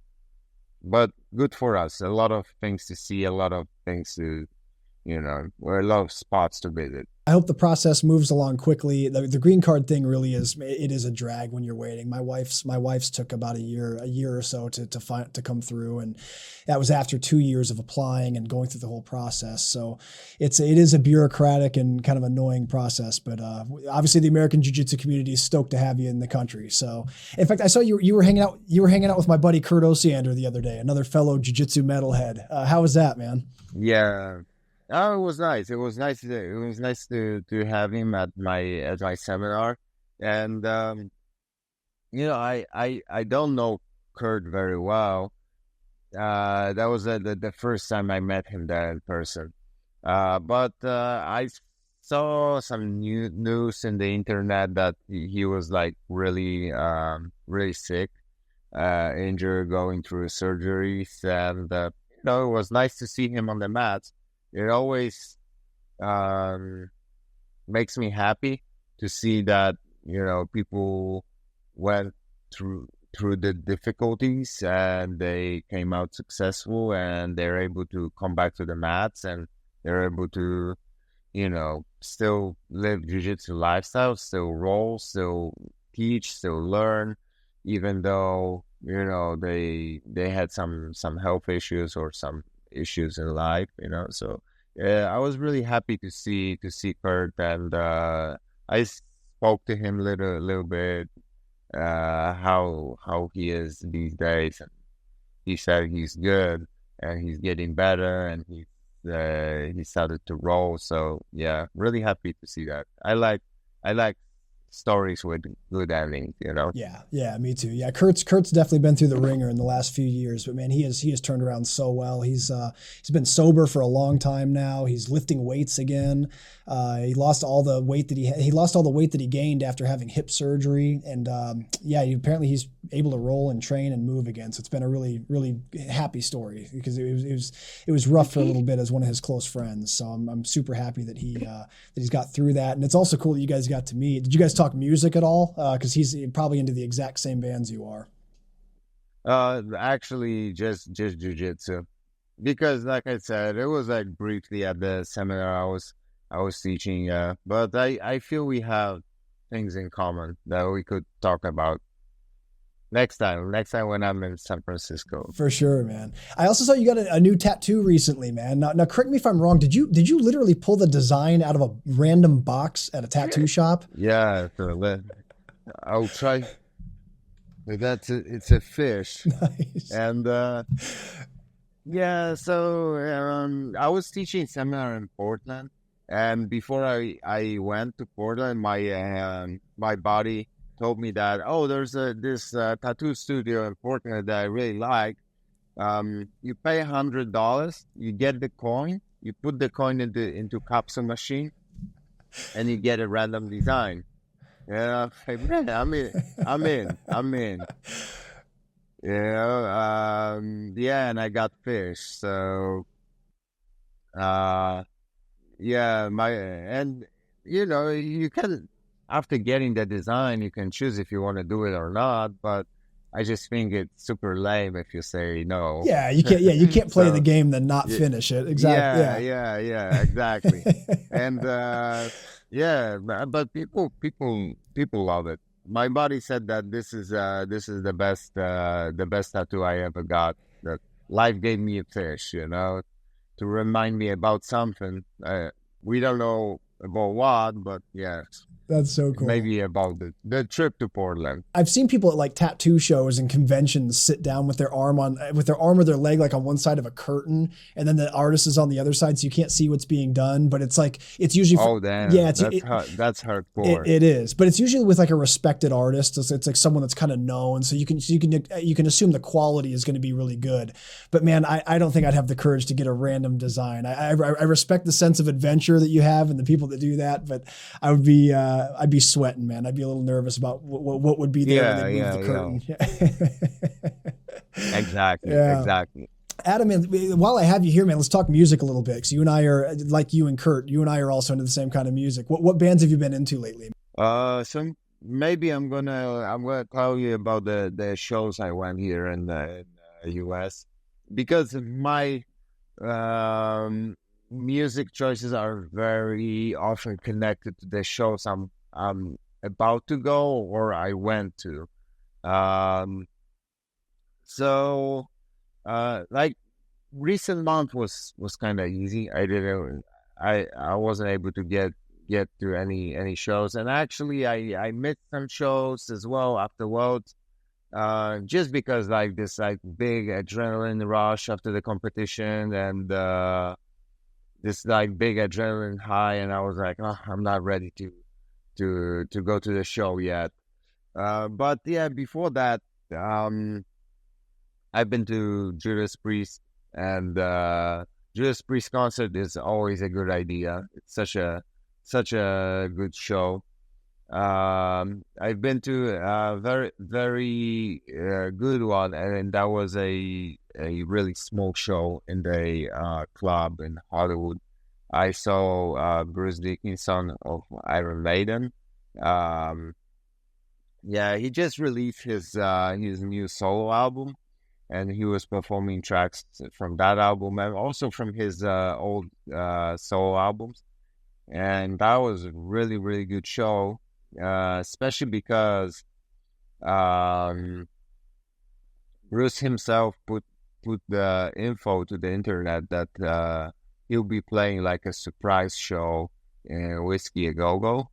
But good for us. A lot of things to see, a lot of things or a lot of spots to visit. I hope the process moves along quickly. The green card thing really is a drag when you're waiting. My wife's took about a year or so to come through, and that was after 2 years of applying and going through the whole process. So it is a bureaucratic and kind of annoying process, but obviously the American Jiu-Jitsu community is stoked to have you in the country. So in fact, I saw you were hanging out with my buddy Kurt Osiander the other day, another fellow Jiu-Jitsu metalhead. How was that, man? Yeah. Oh, it was nice. It was nice. It was nice to have him at my seminar, and I don't know Kurt very well. That was the first time I met him there in person. But I saw some news in the internet that he was like really really sick, injured, going through surgeries, and it was nice to see him on the mat. It always um, makes me happy to see that people went through the difficulties and they came out successful, and they're able to come back to the mats, and they're able to still live jiu-jitsu lifestyle, still roll, still teach, still learn, even though they had some health issues or some issues in life. So I was really happy to see Kurt, and I spoke to him little bit, how he is these days, and he said he's good and he's getting better, and he started to roll. So yeah, really happy to see that. I like stories with good endings. Yeah, me too. Yeah, Kurt's definitely been through the ringer in the last few years, but man, he has turned around so well. He's been sober for a long time now. He's lifting weights again. He lost all the weight that he lost all the weight that he gained after having hip surgery, and apparently he's able to roll and train and move again. So it's been a really really happy story, because it was rough for a little bit as one of his close friends. So I'm super happy that he's got through that, and it's also cool that you guys got to meet. Did you guys talk music at all? Because he's probably into the exact same bands you are. Actually, just jujitsu, because like I said, it was like briefly at the seminar I was teaching. But I feel we have things in common that we could talk about next time when I'm in San Francisco. For sure, man. I also saw you got a new tattoo recently, man. Now, correct me if I'm wrong. Did you literally pull the design out of a random box at a tattoo shop? Yeah, so I'll try. It's a fish. Nice. And yeah, so I was teaching seminar in Portland, And before I went to Portland, my body told me that, oh, there's this tattoo studio in Portland that I really like. You pay $100, you get the coin, you put the coin into capsule machine, and you get a random design. Yeah, like, man, I'm in. Yeah, and I got fish. So, uh, yeah, and you can, after getting the design, you can choose if you want to do it or not. But I just think it's super lame if you say no. Yeah, you can't. Yeah, you can't play So, the game then not yeah, finish it. Exactly. yeah, exactly. And yeah, but people love it. My body said that this is the best tattoo I ever got. That life gave me a fish, to remind me about something. We don't know about what, but yeah, That's so cool. maybe about the trip to Portland. I've seen people at like tattoo shows and conventions sit down with their arm or their leg like on one side of a curtain, and then the artist is on the other side, so you can't see what's being done. But it's usually Damn, yeah, that's hardcore. It is, but it's usually with like a respected artist. It's like someone that's kind of known, so you can assume the quality is going to be really good. But man, I don't think I'd have the courage to get a random design. I respect the sense of adventure that you have and the people that do that, but I'd be sweating, man. I'd be a little nervous about what would be there when they move the curtain. Yeah. Exactly. Adam, man, while I have you here, man, let's talk music a little bit. Because you and I are, like you and Kurt, you and I are also into the same kind of music. What bands have you been into lately? So maybe I'm gonna tell you about the shows I went here in the US, because my music choices are very often connected to the shows I'm about to go or I went to. So like recent month was kind of easy. I wasn't able to get to any shows, and actually I missed some shows as well afterwards. Just because like this like big adrenaline rush after the competition, and this like big adrenaline high, and I was like, oh, I'm not ready to go to the show yet. But yeah, before that, I've been to Judas Priest, and Judas Priest concert is always a good idea. It's such a good show. I've been to a very, very good one, and that was a really small show in the club in Hollywood. I saw Bruce Dickinson of Iron Maiden. Yeah, he just released his new solo album, and he was performing tracks from that album and also from his old solo albums. And that was a really, really good show. Especially because Bruce himself put the info to the internet that he'll be playing like a surprise show in Whiskey A Go Go,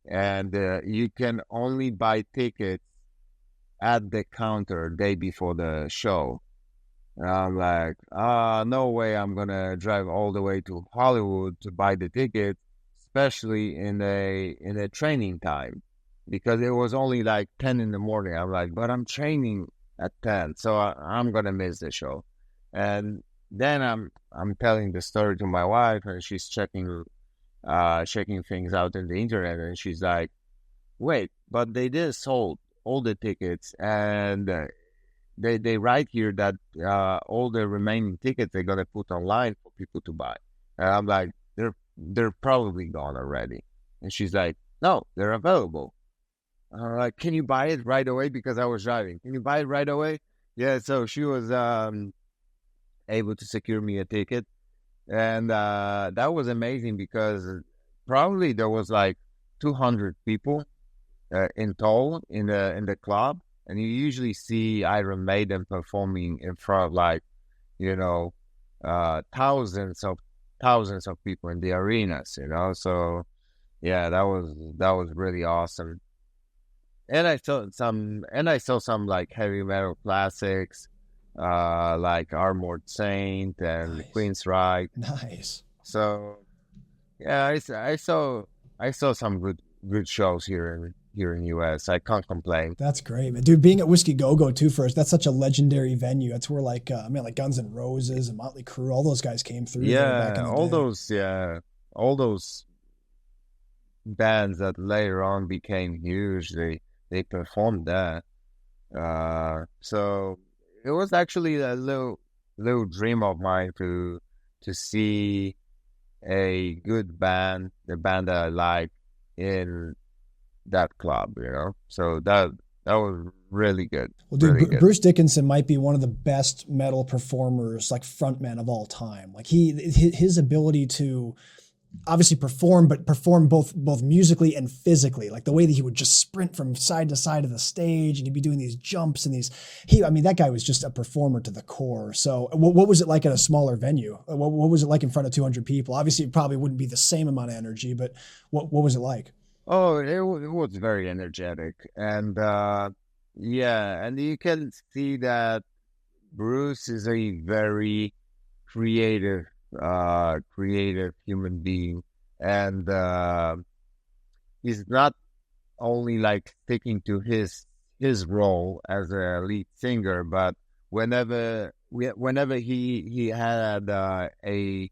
and you can only buy tickets at the counter day before the show. And I'm like, no way, I'm gonna drive all the way to Hollywood to buy the tickets, especially in a training time, because it was only like 10 in the morning. I'm like, but I'm training at 10, so I'm gonna miss the show. And then I'm telling the story to my wife, and she's checking things out in the internet, and she's like, wait, but they did sold all the tickets, and they write here that all the remaining tickets they're gonna put online for people to buy. And I'm like, they're probably gone already. And she's like, no, they're available. I'm like, can you buy it right away? Because I was driving. Can you buy it right away? Yeah, so she was able to secure me a ticket. And that was amazing because probably there was like 200 people in total in the club. And you usually see Iron Maiden performing in front of like, thousands of people in the arenas, So yeah, that was really awesome. And I saw some like heavy metal classics, like Armored Saint and Nice. Queensryche. Nice. So Yeah, I saw some good shows here in US. I can't complain. That's great, man. Dude, being at Whiskey Go Go too first, that's such a legendary venue. That's where like like Guns N' Roses and Motley Crue, all those guys came through there back in the day. All those bands that later on became huge, they performed there. So it was actually a little dream of mine to see a good band, the band that I like, in that club, you know. So that was really good, Well, dude, really good. Bruce Dickinson might be one of the best metal performers, like frontman of all time. Like his ability to obviously perform, but perform both musically and physically. Like the way that he would just sprint from side to side of the stage, and he'd be doing these jumps and these. I mean, that guy was just a performer to the core. So, what was it like at a smaller venue? What was it like in front of 200 people? Obviously, it probably wouldn't be the same amount of energy, but what was it like? Oh, it was very energetic, and yeah, and you can see that Bruce is a very creative, creative human being, and he's not only like sticking to his role as a lead singer, but whenever he had a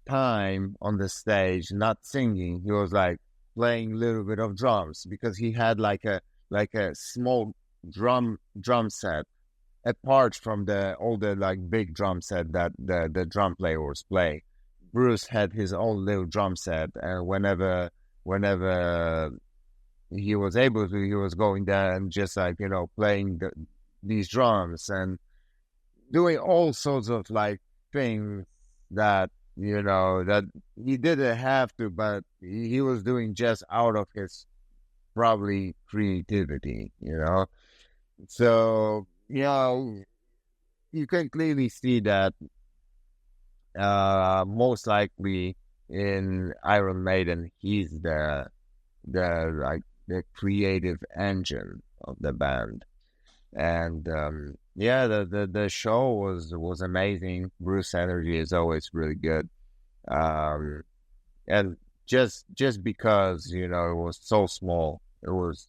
time on the stage not singing, he was like playing a little bit of drums because he had like a small drum set apart from the older like big drum set that the drum players play. Bruce had his own little drum set, and whenever he was able to, he was going there and just like, you know, playing these drums and doing all sorts of like things that, you know, that he didn't have to, but he was doing just out of his probably creativity, you know. So, you know, you can clearly see that most likely in Iron Maiden, he's the creative engine of the band. And yeah, the show was amazing. Bruce energy is always really good. Um, and just because, you know, it was so small, it was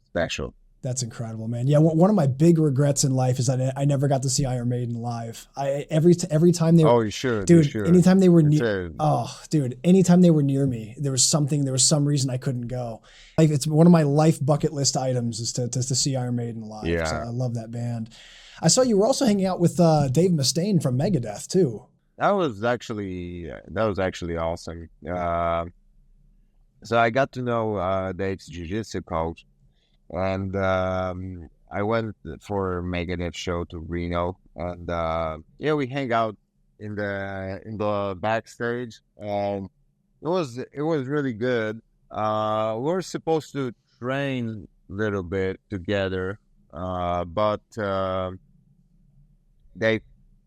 special. That's incredible, man. Yeah, one of my big regrets in life is that I never got to see Iron Maiden live. Every time they were, Oh, you should, dude, anytime they were near, a, anytime they were near me, there was some reason I couldn't go. Like it's one of my life bucket list items is to see Iron Maiden live. Yeah. So I love that band. I saw you were also hanging out with Dave Mustaine from Megadeth too. That was actually awesome. So I got to know Dave's jiu-jitsu coach, and I went for Megadeth show to Reno, and yeah, we hang out in the backstage, and it was really good. We were supposed to train a little bit together, but Dave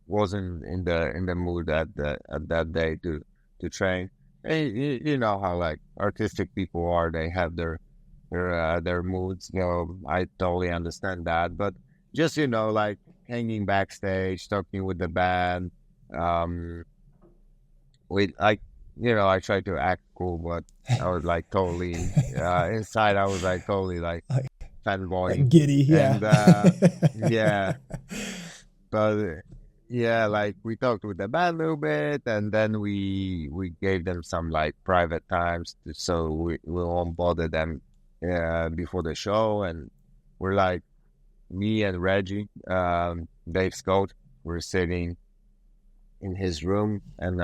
wasn't in the mood at that day to train. And you know how like artistic people are; they have their moods. You know, I totally understand that. But just, you know, like hanging backstage, talking with the band, with like, you know, I tried to act cool, but I was like totally inside. I was like totally like fanboying, giddy, yeah, and yeah, but. Yeah, like we talked with the band a little bit, and then we gave them some like private times, so we won't bother them before the show. And we're like, me and Reggie, Dave Scott, we're sitting in his room and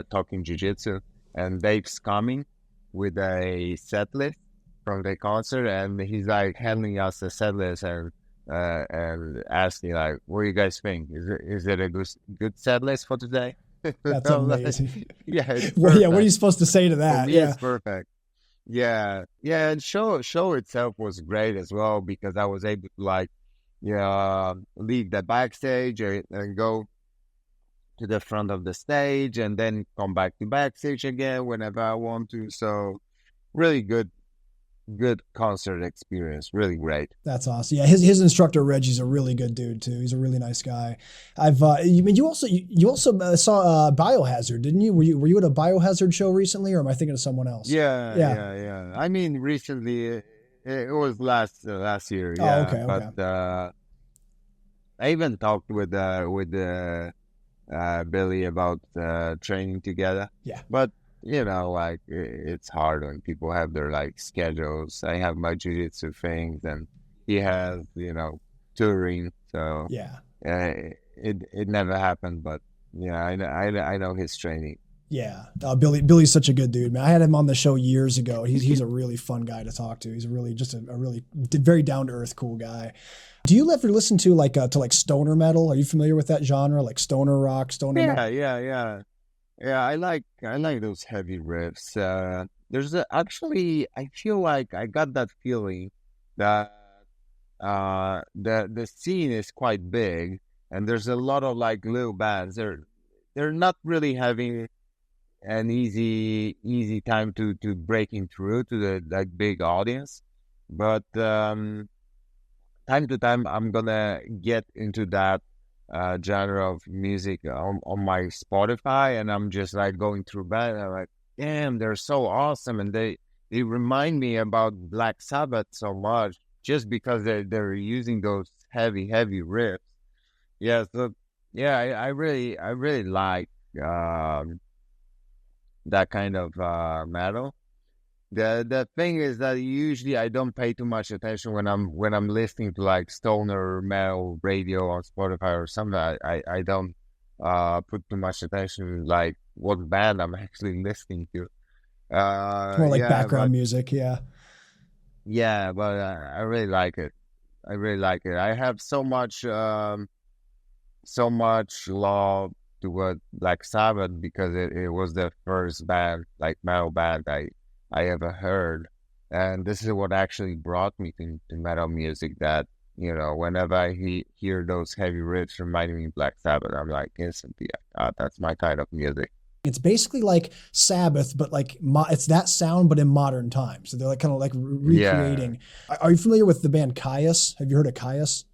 talking jiu-jitsu, and Dave's coming with a set list from the concert, and he's like handing us the set list and asking like, "What do you guys think? Is it a good set list for today?" That's amazing. Like, yeah, well, yeah. What are you supposed to say to that? For me, Yeah, it's perfect. Yeah, yeah, and show itself was great as well because I was able to like, yeah, leave the backstage and go to the front of the stage and then come back to backstage again whenever I want to. So really good good concert experience. Really great. That's awesome. Yeah, his instructor Reggie's a really good dude too. He's a really nice guy. You also saw Biohazard, didn't you? Were you at a Biohazard show recently, or am I thinking of someone else? Yeah. I mean, recently it was last year. Oh, Yeah, okay. but I even talked with Billy about training together. Yeah. But like it's hard when people have their like schedules. I have my jiu-jitsu things, and he has touring. So yeah, it never happened. But yeah, I know his training. Yeah, Billy's such a good dude, man. I had him on the show years ago. He's a really fun guy to talk to. He's a really very down to earth, cool guy. Do you ever listen to like stoner metal? Are you familiar with that genre, like stoner rock, stoner metal? Yeah. I like those heavy riffs. Actually, I feel like I got that feeling that the scene is quite big, and there's a lot of like little bands. They're not really having an easy time to breaking through to the like big audience, but time to time I'm gonna get into that genre of music on my Spotify, and I'm just like going through that, and I'm like, damn, they're so awesome, and they remind me about Black Sabbath so much just because they're using those heavy riffs. Yeah, so yeah, I really like that kind of metal. The thing is that usually I don't pay too much attention when I'm listening to like stoner metal radio on Spotify or something. I don't put too much attention like what band I'm actually listening to. It's more like background music, yeah. Yeah, but I really like it. I have so much love toward Black Sabbath because it was the first band, like metal band I ever heard. And this is what actually brought me to metal music, that, whenever I hear those heavy riffs reminding me of Black Sabbath, I'm like instantly, that's my kind of music. It's basically like Sabbath, but like it's that sound, but in modern times. So they're like kind of like recreating. Yeah. Are you familiar with the band Caius? Have you heard of Caius?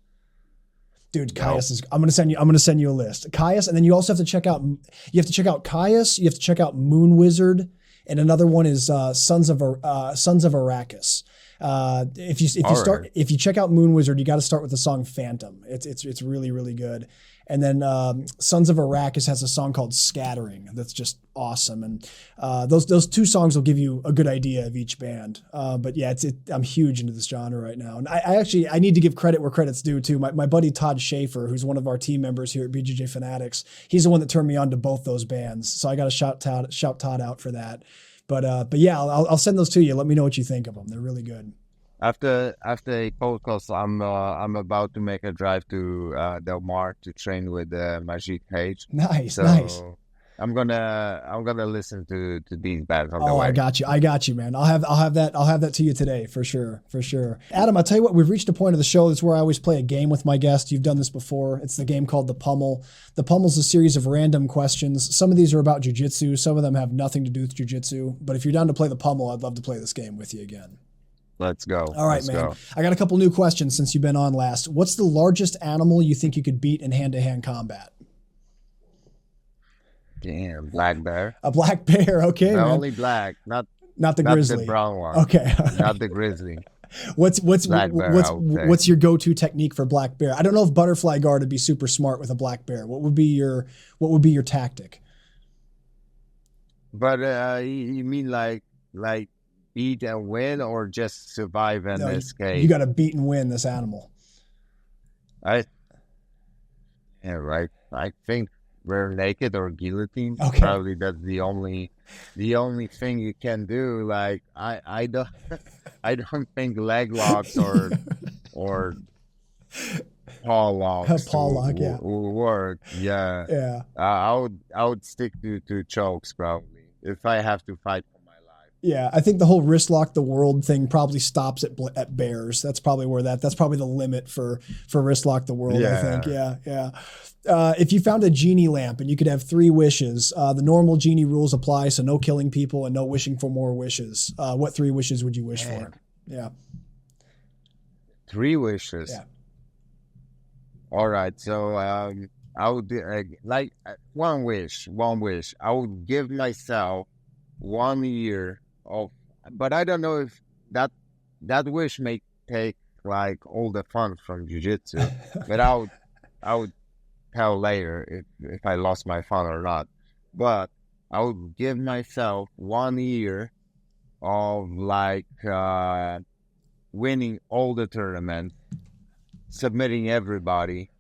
Dude, Caius is. I'm gonna send you a list. Caius, and then you also have to check out. You have to check out Caius. You have to check out Moon Wizard, and another one is Sons of Arrakis. If you check out Moon Wizard, you got to start with the song Phantom. It's really, really good. And then Sons of Arrakis has a song called Scattering that's just awesome. And those two songs will give you a good idea of each band. But yeah, I'm huge into this genre right now. And I need to give credit where credit's due too. My buddy Todd Schaefer, who's one of our team members here at BJJ Fanatics, he's the one that turned me on to both those bands. So I got to shout Todd out for that. But yeah, I'll send those to you. Let me know what you think of them. They're really good. After a podcast, I'm about to make a drive to Del Mar to train with Majid Page. Nice. I'm gonna listen to these bands on the way. I got you, man. I'll have that to you today for sure. Adam, I'll tell you what, we've reached a point of the show. That's where I always play a game with my guest. You've done this before. It's the game called the Pummel. The Pummel's a series of random questions. Some of these are about jiu-jitsu. Some of them have nothing to do with jiu-jitsu. But if you're down to play the Pummel, I'd love to play this game with you again. Let's go. All right, man. I got a couple new questions since you've been on last. What's the largest animal you think you could beat in hand-to-hand combat? Damn, black bear. A black bear, okay. No, man. only black, not the grizzly. Not the brown one. Okay. Not the grizzly. What's your go-to technique for black bear? I don't know if butterfly guard would be super smart with a black bear. What would be your tactic? But you mean like beat and win, or just survive and escape? You got to beat and win this animal. Right. I think we're naked or guillotine. Okay. Probably that's the only thing you can do. Like I don't think leg locks or paw locks will work. Yeah. Yeah. I would stick to chokes probably if I have to fight. Yeah, I think the whole wrist lock the world thing probably stops at bears. That's probably that's probably the limit for wrist lock the world. Yeah. I think. Yeah. If you found a genie lamp and you could have 3 wishes, the normal genie rules apply, so no killing people and no wishing for more wishes. What 3 wishes would you wish for? Yeah. 3 wishes. Yeah. All right. So I would do, one wish. I would give myself 1 year of, but I don't know if that that wish may take like all the fun from jiu-jitsu. But I would tell later if I lost my fun or not. But I would give myself 1 year of like winning all the tournaments, submitting everybody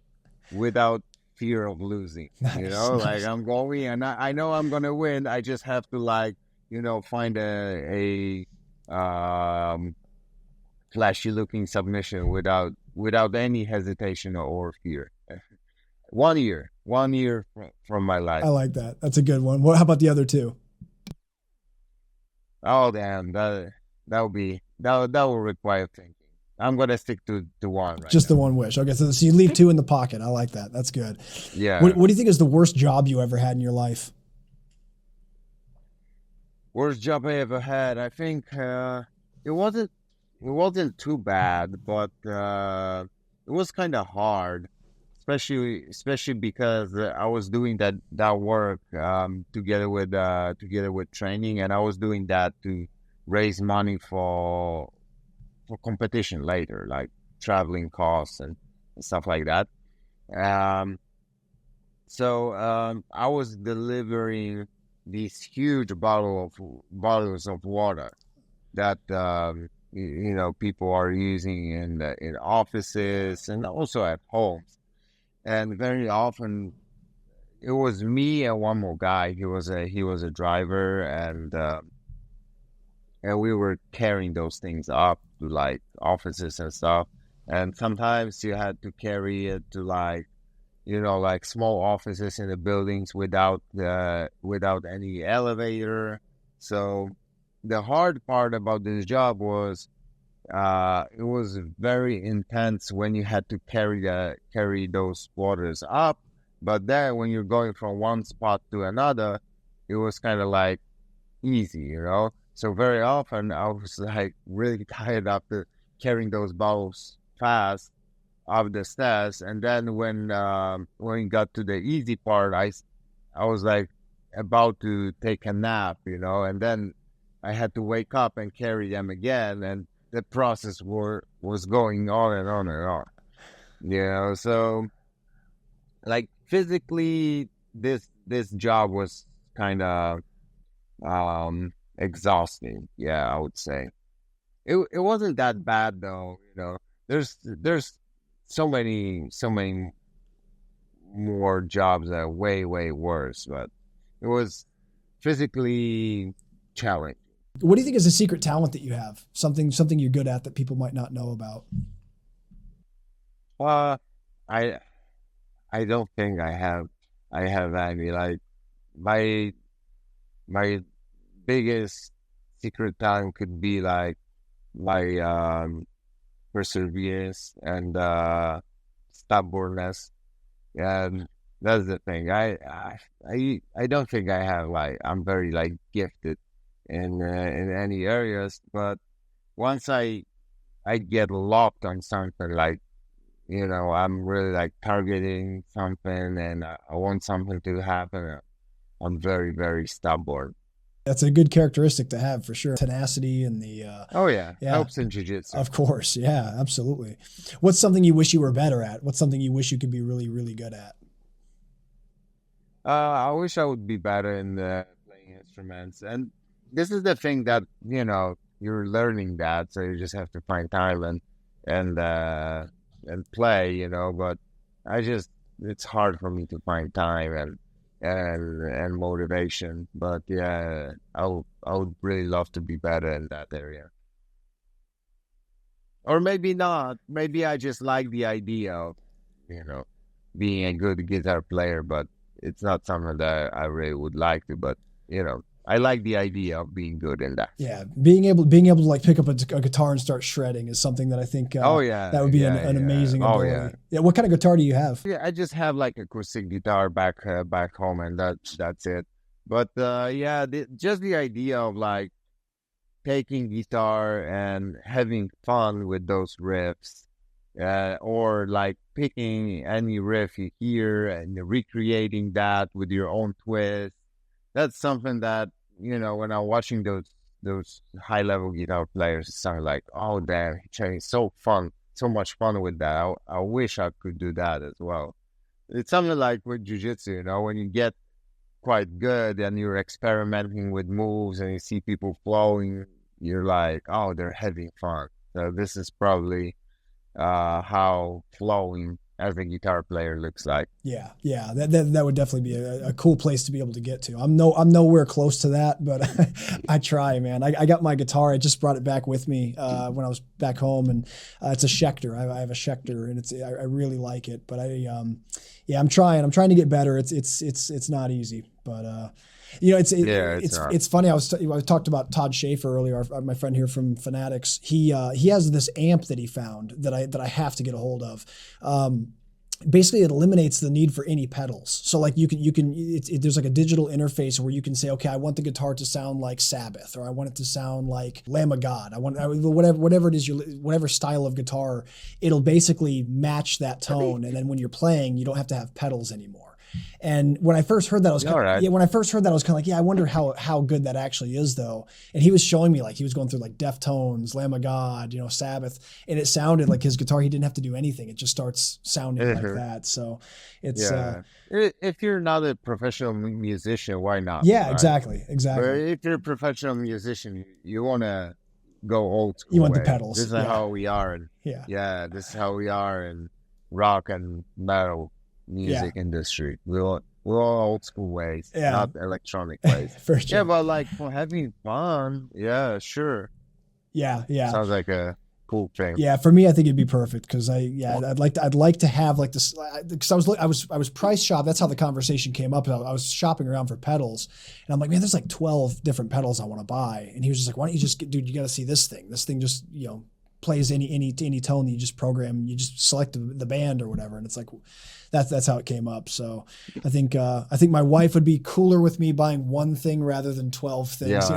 without fear of losing. Nice. Like I'm going and I know I'm gonna win. I just have to like, find a flashy looking submission without any hesitation or fear. 1 year from my life. I like that. That's a good one. How about the other 2? Oh damn, that will require thinking. I'm gonna stick to one right Just now. the one wish. Okay, so you leave 2 in the pocket. I like that. That's good. Yeah. What do you think is the worst job you ever had in your life? Worst job I ever had. I think it wasn't too bad, but it was kind of hard, especially because I was doing that work together with training, and I was doing that to raise money for competition later, like traveling costs and stuff like that. So I was delivering these huge bottles of water that people are using in offices and also at homes. And very often it was me and one more guy. He was a driver, and we were carrying those things up to like offices and stuff. And sometimes you had to carry it to like small offices in the buildings without any elevator. So the hard part about this job was it was very intense when you had to carry those waters up. But then when you're going from one spot to another, it was kind of like easy. So very often I was like really tired after carrying those bottles fast up the stairs, and then when we got to the easy part, I was like about to take a nap, and then I had to wake up and carry them again, and the process was going on and on and on. So like physically, this job was kind of exhausting. Yeah, I would say it wasn't that bad though. There's so many more jobs that are way worse, but it was physically challenging. What do you think is a secret talent that you have? Something you're good at that people might not know about? I don't think I have any. Like my biggest secret talent could be like my perseverance and stubbornness, and that's the thing. I don't think I have like I'm very like gifted in any areas, but once I get locked on something, like I'm really like targeting something and I want something to happen, I'm very stubborn. That's a good characteristic to have for sure. Tenacity and the helps in jiu-jitsu. Of course, yeah, absolutely. What's something you wish you were better at? What's something you wish you could be really good at? I wish I would be better in playing instruments, and this is the thing that you're learning that, so you just have to find time and play, but it's hard for me to find time and motivation. But yeah, I would really love to be better in that area. Or maybe not. Maybe I just like the idea of, being a good guitar player, but it's not something that I really would like to. But, I like the idea of being good in that. Yeah, being able to like pick up a guitar and start shredding is something that I think that would be an amazing ability. Yeah, what kind of guitar do you have? Yeah, I just have like acoustic guitar back home, and that's it. But just the idea of like taking guitar and having fun with those riffs, or like picking any riff you hear and recreating that with your own twist. That's something that, when I'm watching those high level guitar players, it sounds like, oh damn, it's so fun, so much fun with that. I wish I could do that as well. It's something like with jiu-jitsu, when you get quite good and you're experimenting with moves and you see people flowing, you're like, oh, they're having fun. So this is probably how flowing as a guitar player looks like. Yeah, that would definitely be a cool place to be able to get to. I'm nowhere close to that, but I try, man. I got my guitar. I just brought it back with me when I was back home, and it's a Schecter. I have a Schecter, and I really like it. But I'm trying to get better. It's not easy, but. It's funny. I talked about Todd Schaefer earlier, my friend here from Fanatics. He has this amp that he found that I have to get a hold of. Basically, it eliminates the need for any pedals. So like there's like a digital interface where you can say, okay, I want the guitar to sound like Sabbath, or I want it to sound like Lamb of God. Whatever it is, whatever style of guitar, it'll basically match that tone. And then when you're playing, you don't have to have pedals anymore. And when I first heard that, I was kind of like, I wonder how good that actually is, though. And he was showing me, like, he was going through like Deftones, Lamb of God, Sabbath, and it sounded like his guitar. He didn't have to do anything; it just starts sounding like that. So it's if you're not a professional musician, why not? Yeah, right? exactly. But if you're a professional musician, you want to go old school. You want the pedals. This is how we are. This is how we are in rock and metal music industry. We're all old school ways, not electronic ways. For sure. Yeah, but like for having fun, sure. Yeah. Sounds like a cool thing. Yeah, for me, I think it'd be perfect because I'd like to have like this, because I was price shop. That's how the conversation came up. I was shopping around for pedals, and I'm like, man, there's like 12 different pedals I want to buy. And he was just like, why don't you just dude, you got to see this thing. This thing just plays any tone that you just program. You just select the band or whatever, and it's like that's how it came up. So I think my wife would be cooler with me buying one thing rather than 12 things.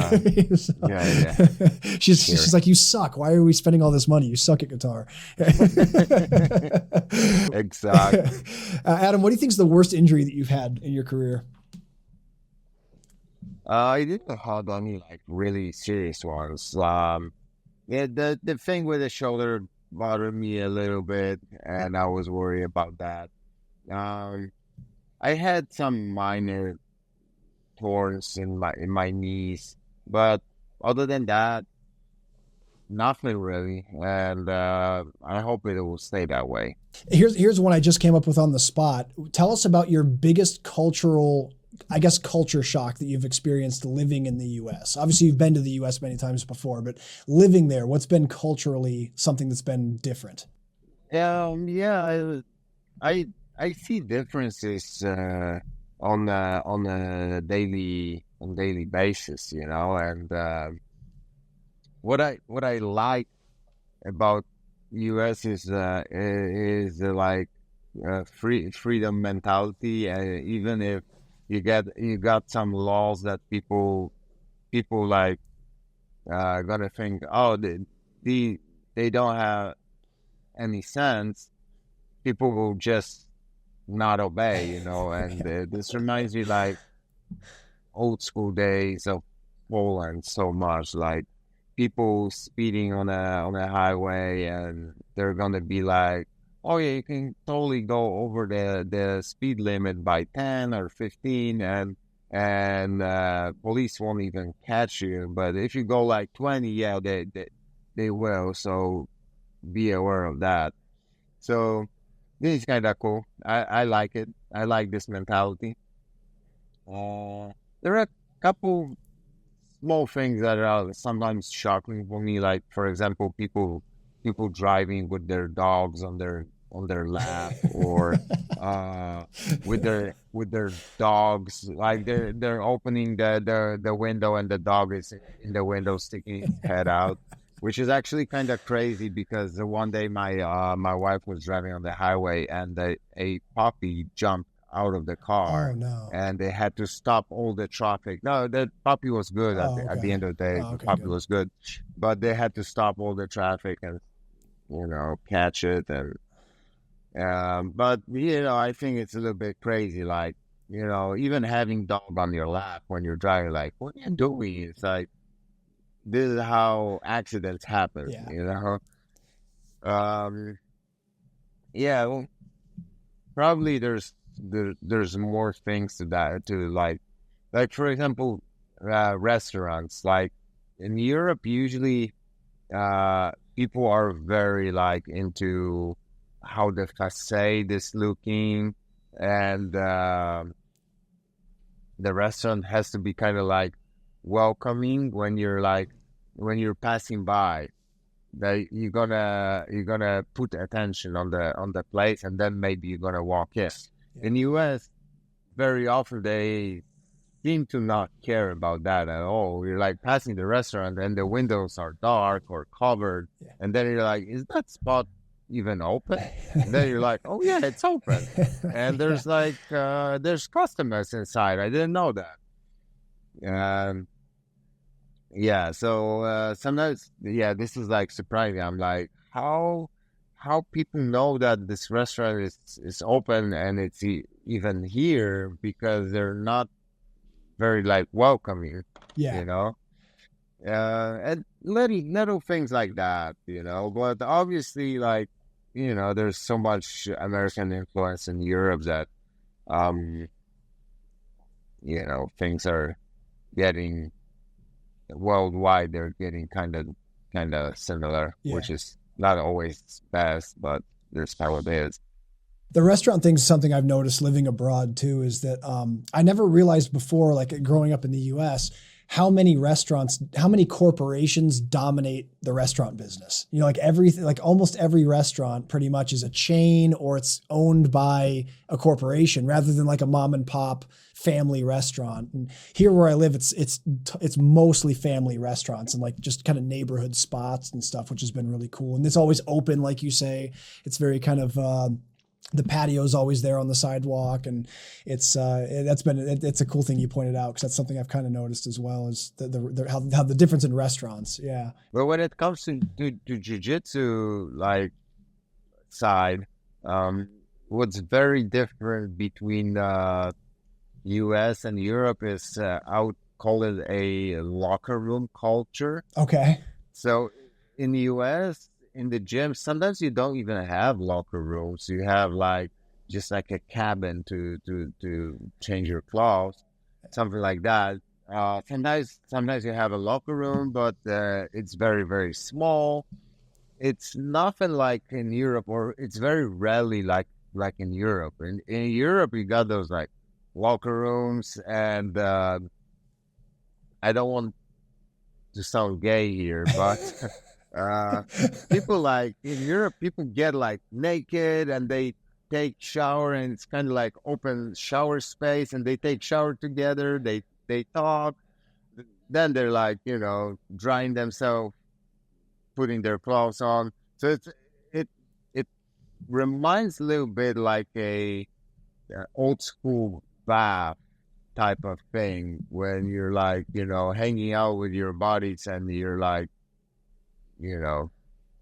She's like, you suck. Why are we spending all this money? You suck at guitar. Exactly. Adam, what do you think is the worst injury that you've had in your career? I didn't have any like really serious ones. The thing with the shoulder bothered me a little bit, and I was worried about that. I had some minor torns in my knees, but other than that, nothing really. And I hope it will stay that way. Here's one I just came up with on the spot. Tell us about your biggest culture shock that you've experienced living in the U.S. Obviously, you've been to the U.S. many times before, but living there, what's been culturally something that's been different? I see differences on a daily basis, and what I like about U.S. is like freedom mentality, even if you got some laws that people like gonna think, oh, they don't have any sense. People will just not obey, and this reminds me like old school days of Poland so much, like people speeding on a highway, and they're gonna be like, oh yeah, you can totally go over the speed limit by 10 or 15, and police won't even catch you. But if you go like 20, they will. So be aware of that. So this is kind of cool. I like it. I like this mentality. There are a couple small things that are sometimes shocking for me. Like, for example, people driving with their dogs on their lap, or with their dogs, like they're opening the window and the dog is in the window sticking its head out, which is actually kind of crazy because one day my wife was driving on the highway and a puppy jumped out of the car. Oh, no. And they had to stop all the traffic. No, the puppy was good at the end of the day. Oh, The okay, puppy good. was good, but they had to stop all the traffic and catch it. And but I think it's a little bit crazy. Like even having dog on your lap when you're driving, like what are you doing? It's like this is how accidents happen. Yeah. Yeah. Well, probably there's more things to that to like for example, restaurants. Like in Europe, usually people are very like into how the facade is looking, and the restaurant has to be kind of like welcoming when you're passing by. That you're gonna put attention on the place, and then maybe you're gonna walk in. Yeah. In the US, very often they seem to not care about that at all. You're like passing the restaurant and the windows are dark or covered, and then you're like, is that spot even open? And then you're like, oh yeah, it's open. And there's like there's customers inside. I didn't know that. Yeah, so sometimes, this is like surprising. I'm like, how people know that this restaurant is open and it's even here, because they're not very like welcoming. Yeah. And little things like that. But obviously, like there's so much American influence in Europe that things are getting worldwide. They're getting kind of similar, which is not always best, but there's how it is. The restaurant thing is something I've noticed living abroad too, is that I never realized before, like growing up in the US, how many corporations dominate the restaurant business. Like everything, like almost every restaurant pretty much is a chain, or it's owned by a corporation rather than like a mom and pop family restaurant. And here where I live, it's mostly family restaurants and like just kind of neighborhood spots and stuff, which has been really cool. And it's always open, like you say. It's very kind of the patio is always there on the sidewalk, and it's a cool thing you pointed out, because that's something I've kind of noticed as well, is how the difference in restaurants. Yeah. But when it comes to jiu-jitsu like side, what's very different between U.S. and Europe is I would call it a locker room culture. Okay. So in the U.S., in the gym, sometimes you don't even have locker rooms. You have like just like a cabin to change your clothes, something like that. Sometimes you have a locker room, but it's very, very small. It's nothing like in Europe, or it's very rarely like in Europe. In Europe, you got those like locker rooms, and I don't want to sound gay here, but people like in Europe, people get like naked and they take shower, and it's kind of like open shower space, and they take shower together. They talk, then they're like drying themselves, putting their clothes on. So it reminds a little bit like a old school bath type of thing, when you're like hanging out with your buddies, and you're like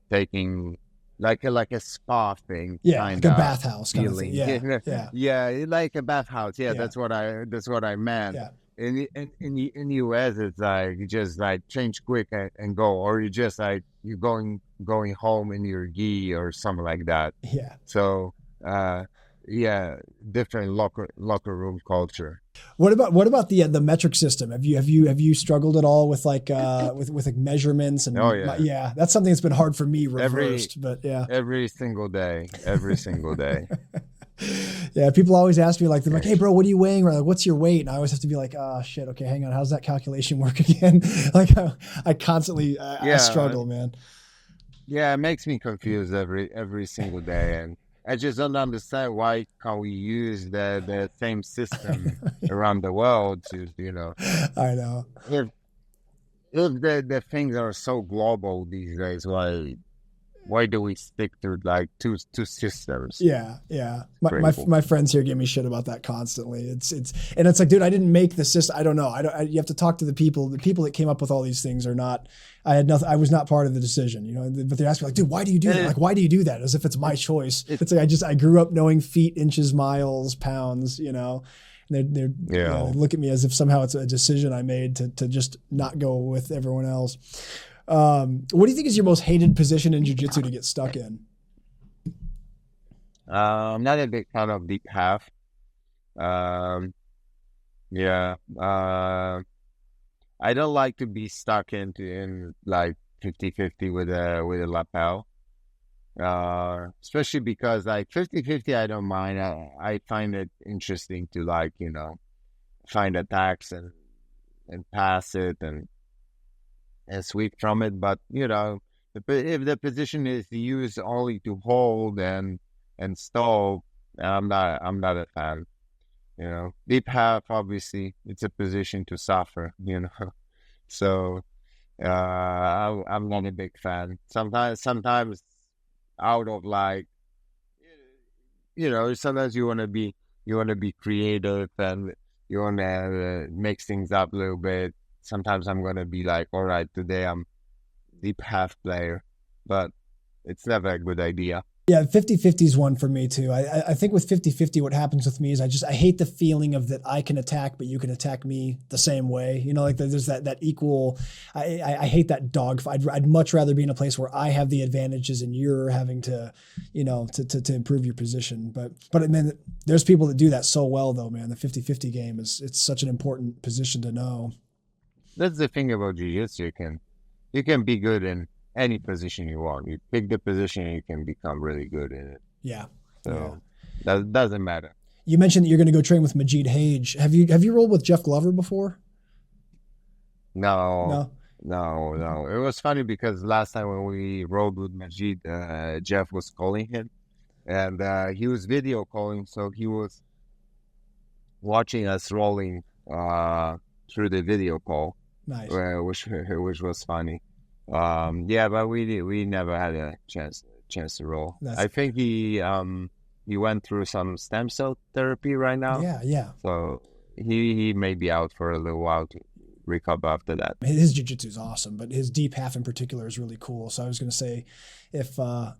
taking like a spa thing, like a bathhouse feeling. Kind of thing. Yeah, like a bathhouse. Yeah, that's what I meant. Yeah. In the US, it's like you just like change quick and go, or you just like you're going home in your gi or something like that. Yeah. So different locker room culture. What about the metric system? Have you struggled at all with like with like measurements and? Oh yeah, that's something that's been hard for me reversed, but yeah, every single day. Yeah, people always ask me, like, they're like, hey bro, what are you weighing? Or like, what's your weight? And I always have to be like, oh shit, okay, hang on, how's that calculation work again? Like I constantly I struggle, man. Yeah, it makes me confused every single day, and I just don't understand why can't we use the same system around the world to I know. If the things are so global these days, why why do we stick to like two systems? Yeah, yeah. My, my Crazy. my friends here give me shit about that constantly. And it's like, dude, I didn't make the system. I don't know. You have to talk to the people. The people that came up with all these things are not. I had nothing. I was not part of the decision, you know. But they ask me like, dude, why do you do that? Like, why do you do that? As if it's my choice. It's like I grew up knowing feet, inches, miles, pounds. You know, and they look at me as if somehow it's a decision I made to just not go with everyone else. What do you think is your most hated position in jiu-jitsu to get stuck in? I'm not a big fan of deep half. Um, yeah. I don't like to be stuck in like 50-50 with a lapel. Especially because like 50-50, I don't mind. I find it interesting to like, you know, find attacks and pass it and sweep from it. But, you know, if the position is used only to hold and stall, I'm not a fan. You know, deep half, obviously, it's a position to suffer, you know. So I'm not a big fan. Sometimes out of like, you know, sometimes you want to be creative and you want to mix things up a little bit. Sometimes I'm going to be like, all right, today I'm deep half player, but it's never a good idea. Yeah, 50-50 is one for me too. I think with 50-50, what happens with me is I hate the feeling of that I can attack, but you can attack me the same way. You know, like there's that equal, I hate that dog fight. I'd much rather be in a place where I have the advantages and you're having to, you know, to improve your position. But I mean, there's people that do that so well though, man. The 50-50 game it's such an important position to know. That's the thing about jiu-jitsu. You can be good in any position you want. You pick the position and you can become really good in it. Yeah. So that doesn't matter. You mentioned that you're going to go train with Majid Hage. Have you rolled with Jeff Glover before? No. It was funny because last time when we rolled with Majid, Jeff was calling him and he was video calling. So he was watching us rolling through the video call. Nice. Which was funny. But we never had a chance to roll. I think he went through some stem cell therapy right now. Yeah. So he may be out for a little while to recover after that. His jiu-jitsu is awesome, but his deep half in particular is really cool. So I was going to say, I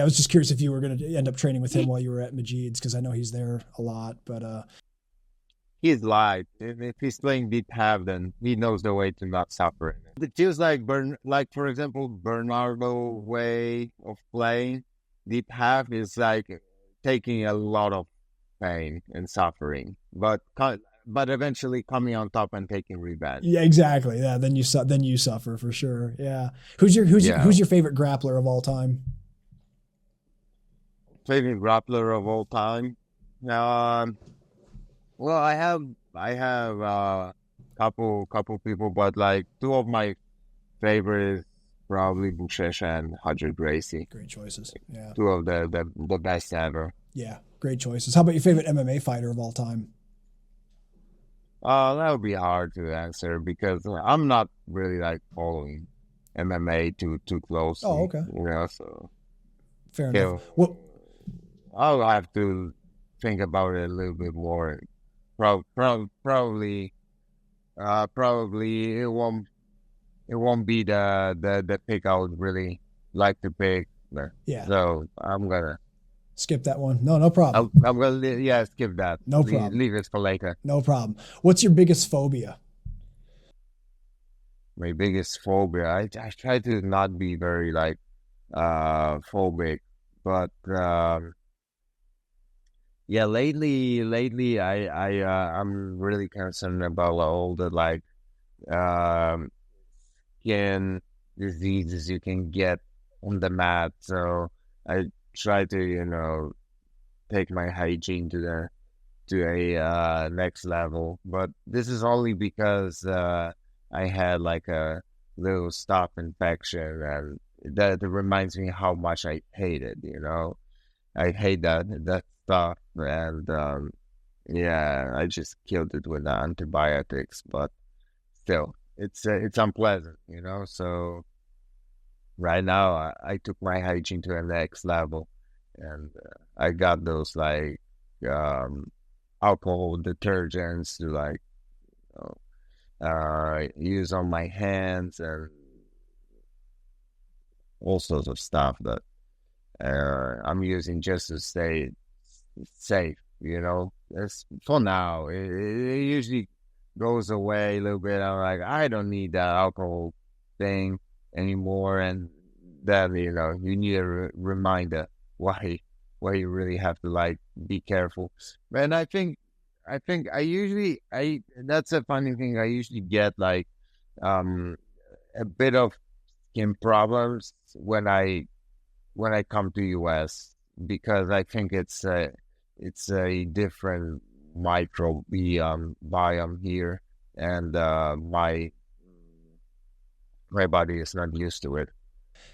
was just curious if you were going to end up training with him while you were at Majid's, because I know he's there a lot, but he's light. If he's playing deep half, then he knows the way to not suffer. It feels like for example, Bernardo way of playing deep half is like taking a lot of pain and suffering, but eventually coming on top and taking revenge. Yeah, exactly. Yeah, then you suffer for sure. Yeah. Who's your favorite grappler of all time? Favorite grappler of all time? Well, I have couple people, but like two of my favorites probably Buchecha and Roger Gracie. Great choices. Yeah. Two of the best ever. Yeah, great choices. How about your favorite MMA fighter of all time? That would be hard to answer because I'm not really like following MMA too closely. Oh, okay. You know, so fair enough. Well, I'll have to think about it a little bit more. Probably it won't be the pick I would really like to pick. Yeah. So I'm gonna skip that one. No problem. I'm gonna skip that. No problem. Leave it for later. No problem. What's your biggest phobia? My biggest phobia. I try to not be very like phobic, but lately I'm really concerned about all the like skin diseases you can get on the mat. So I try to, you know, take my hygiene to a next level. But this is only because I had like a little staph infection, and that reminds me how much I hate it. You know, I hate that stuff, and I just killed it with the antibiotics. But still, it's unpleasant, you know. So right now I took my hygiene to the next level, and I got those like alcohol detergents to like use on my hands and all sorts of stuff that I'm using just to stay safe. It's for now. It usually goes away a little bit. I'm like, I don't need that alcohol thing anymore, and then you need a reminder why you really have to like be careful. And I usually that's a funny thing. I usually get like a bit of skin problems when I come to US, because I think it's a different microbiome here, and my body is not used to it,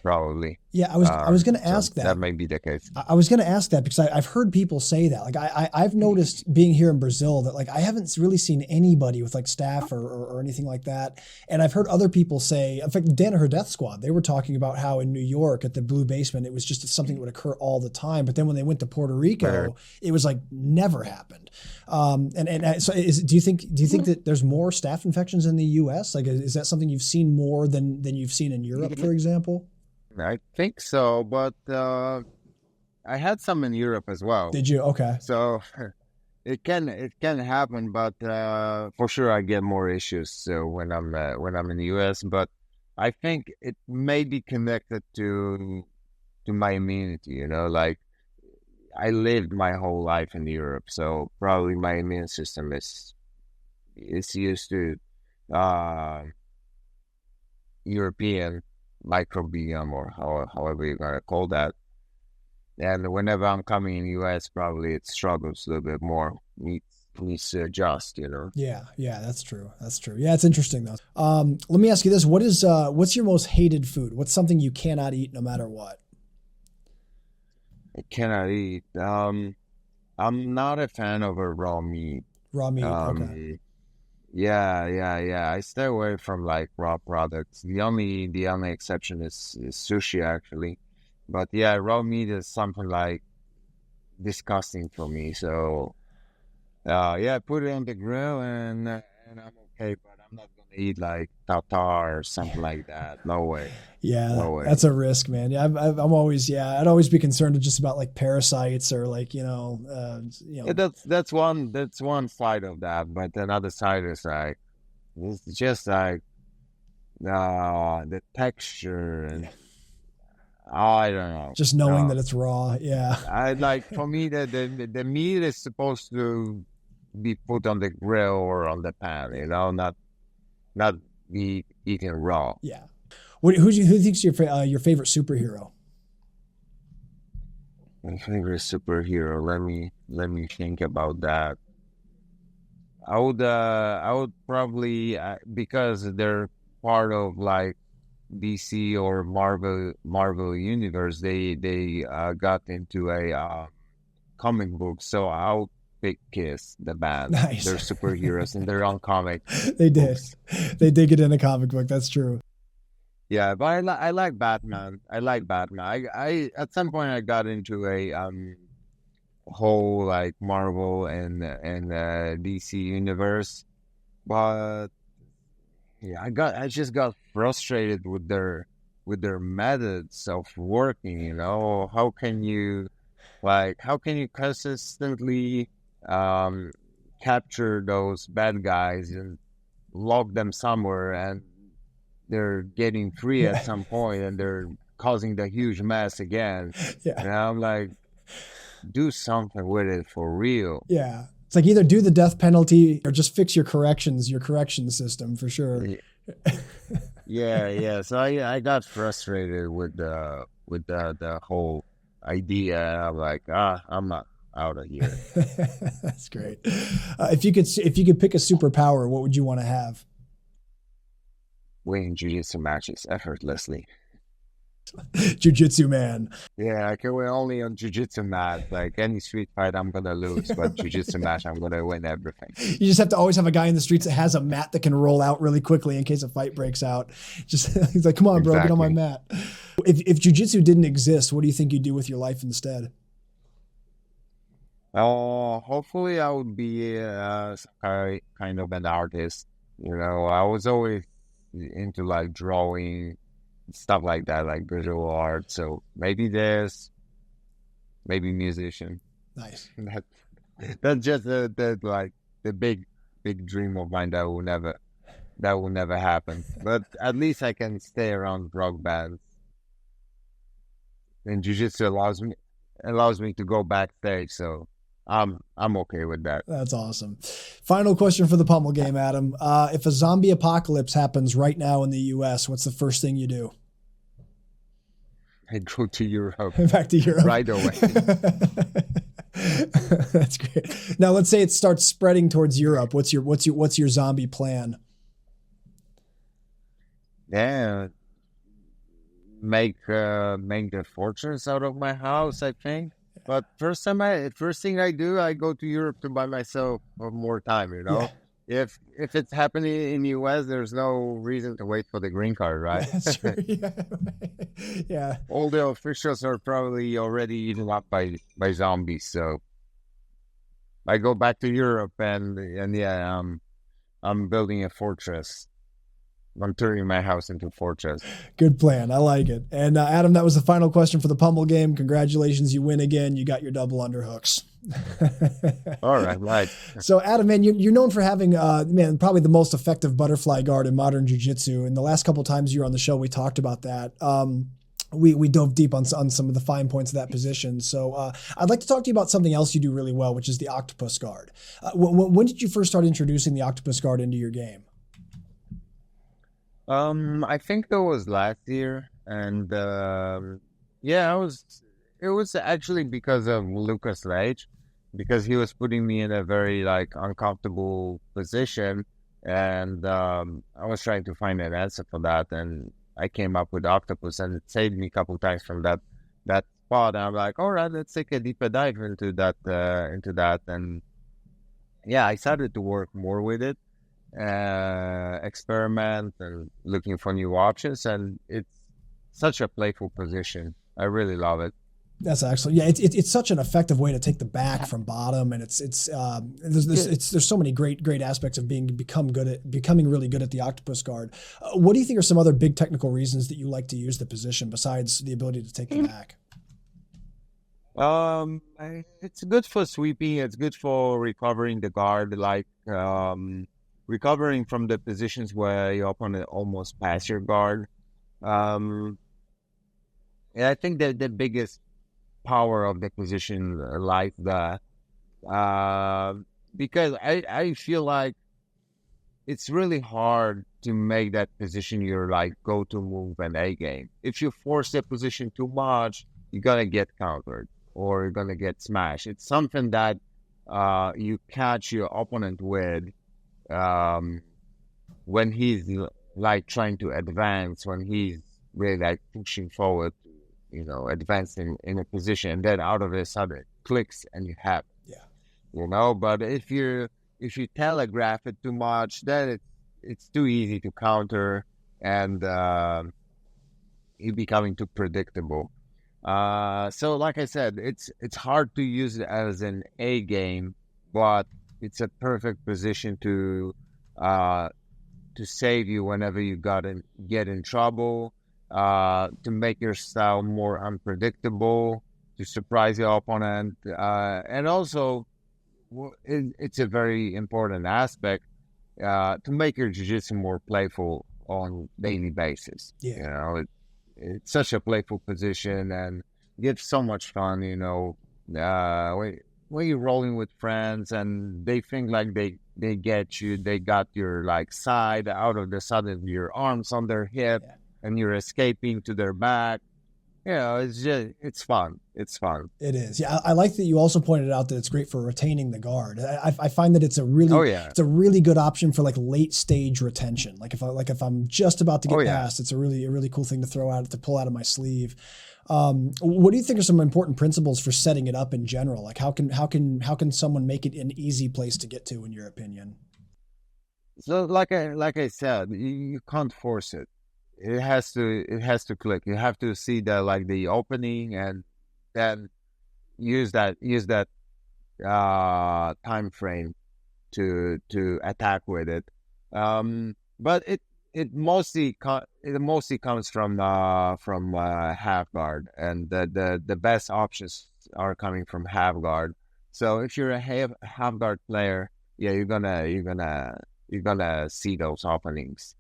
probably. Yeah, I was going to ask that. That may be the case. I was going to ask that because I've heard people say that. Like I've noticed being here in Brazil that like I haven't really seen anybody with like staph or anything like that. And I've heard other people say, in fact, Danaher Death Squad, they were talking about how in New York at the Blue Basement, it was just something that would occur all the time. But then when they went to Puerto Rico, it was like never happened. So do you think that there's more staph infections in the US? Like, is that something you've seen more than you've seen in Europe, for example? I think so, but I had some in Europe as well. Did you? Okay. So it can happen, but for sure I get more issues when I'm in the US. But I think it may be connected to my immunity. Like I lived my whole life in Europe, so probably my immune system is used to European microbiome, or however you're gonna call that. And whenever I'm coming in the US, probably it struggles a little bit more. Needs to adjust, Yeah, that's true. Yeah, it's interesting though. Let me ask you this: what's your most hated food? What's something you cannot eat no matter what? I cannot eat. I'm not a fan of a raw meat. Raw meat. Okay. Yeah. I stay away from like raw products. The only exception is sushi, actually. But yeah, raw meat is something like disgusting for me. So put it on the grill and I'm okay. But I'm not gonna eat like tartar or something like that. No way. Yeah, no way. That's a risk, man. Yeah, I'd always be concerned just about like parasites or like Yeah, that's one side of that, but another side is like it's just like the texture and I don't know. Just knowing that it's raw, yeah. I like, for me the meat is supposed to be put on the grill or on the pan, not be eaten raw. Yeah. Who thinks your favorite superhero? My favorite superhero. Let me think about that. I would probably because they're part of like DC or Marvel universe. They got into a comic book, so I'll pick Kiss the band. Nice. They're superheroes in their own comic. They did. Books. They did get in a comic book. That's true. Yeah, but I like Batman. I at some point I got into a whole like Marvel and DC universe, but yeah, I just got frustrated with their methods of working. How can you consistently capture those bad guys and lock them somewhere, and they're getting free at some point and they're causing the huge mess again. Yeah. And I'm like, do something with it for real. Yeah. It's like either do the death penalty or just fix your correction system for sure. Yeah. So I got frustrated with the whole idea. I'm like, I'm not out of here. That's great. If you could pick a superpower, what would you want to have? Winning jiu-jitsu matches effortlessly. Jiu-jitsu man. Yeah, I can win only on jiu-jitsu match. Like any street fight, I'm gonna lose, but jiu-jitsu match, I'm gonna win everything. You just have to always have a guy in the streets that has a mat that can roll out really quickly in case a fight breaks out. Just he's like, come on, bro, get on my mat. If jiu-jitsu didn't exist, what do you think you'd do with your life instead? Hopefully I would be kind of an artist. You know, I was always into like drawing, stuff like that, like visual art. So maybe maybe musician. Nice. That's just the big dream of mine that will never happen. But at least I can stay around rock bands. And jiu-jitsu allows me to go backstage, so I'm okay with that. That's awesome. Final question for the pummel game, Adam. If a zombie apocalypse happens right now in the U.S., what's the first thing you do? I go to Europe. Back to Europe. Right away. That's great. Now let's say it starts spreading towards Europe. What's your zombie plan? Yeah. Make the fortress out of my house, I think. But first thing I do, I go to Europe to buy myself more time, you know. Yeah. If it's happening in the US, there's no reason to wait for the green card, right? That's true. Yeah. Yeah. All the officials are probably already eaten up by zombies, so I go back to Europe and yeah, I'm building a fortress. I'm turning my house into a fortress. Good plan. I like it. And Adam, that was the final question for the pummel game. Congratulations. You win again. You got your double underhooks. All right. So Adam, man, you're known for having, probably the most effective butterfly guard in modern jiu-jitsu. And the last couple of times you were on the show, we talked about that. We dove deep on some of the fine points of that position. So I'd like to talk to you about something else you do really well, which is the Octopus Guard. When did you first start introducing the Octopus Guard into your game? I think that was last year, and it was actually because of Lucas Rage, because he was putting me in a very like uncomfortable position, and I was trying to find an answer for that, and I came up with Octopus, and it saved me a couple times from that spot. And I'm like, all right, let's take a deeper dive into that, and yeah, I started to work more with it. Experiment and looking for new options, and it's such a playful position. I really love it. That's excellent. Yeah, it's such an effective way to take the back from bottom, and there's so many great aspects of becoming really good at the Octopus Guard. What do you think are some other big technical reasons that you like to use the position besides the ability to take the back? It's good for sweeping. It's good for recovering the guard, like recovering from the positions where your opponent almost pass your guard. Yeah, I think that the biggest power of the position lies there. Because I feel like it's really hard to make that position your like go-to move and A game. If you force the position too much, you're gonna get countered or you're gonna get smashed. It's something that you catch your opponent with when he's like trying to advance, when he's really like pushing forward, you know, advancing in a position, and then out of a sudden it clicks and you have it. Yeah. You know, but if you telegraph it too much, then it's too easy to counter, and you're becoming too predictable. So like I said, it's hard to use it as an A game, but it's a perfect position to save you whenever you get in trouble, to make your style more unpredictable, to surprise your opponent, and also it's a very important aspect to make your jiu-jitsu more playful on daily basis. Yeah. You know, it's such a playful position and gives so much fun. You know, when you're rolling with friends and they think like they get you, they got your like side, out of the sudden your arms on their hip, and you're escaping to their back. it's fun. It's fun. It is. Yeah, I like that you also pointed out that it's great for retaining the guard. I find that it's a Oh yeah. really good option for like late stage retention. If I'm just about to Oh get yeah. past, it's a really cool thing to pull out of my sleeve. What do you think are some important principles for setting it up in general? Like how can someone make it an easy place to get to, in your opinion? So like I said, you can't force it. It has to click. You have to see the opening, and then use that time frame to attack with it. But it mostly comes from half guard, and the best options are coming from half guard. So if you're a half guard player, yeah, you're gonna see those openings.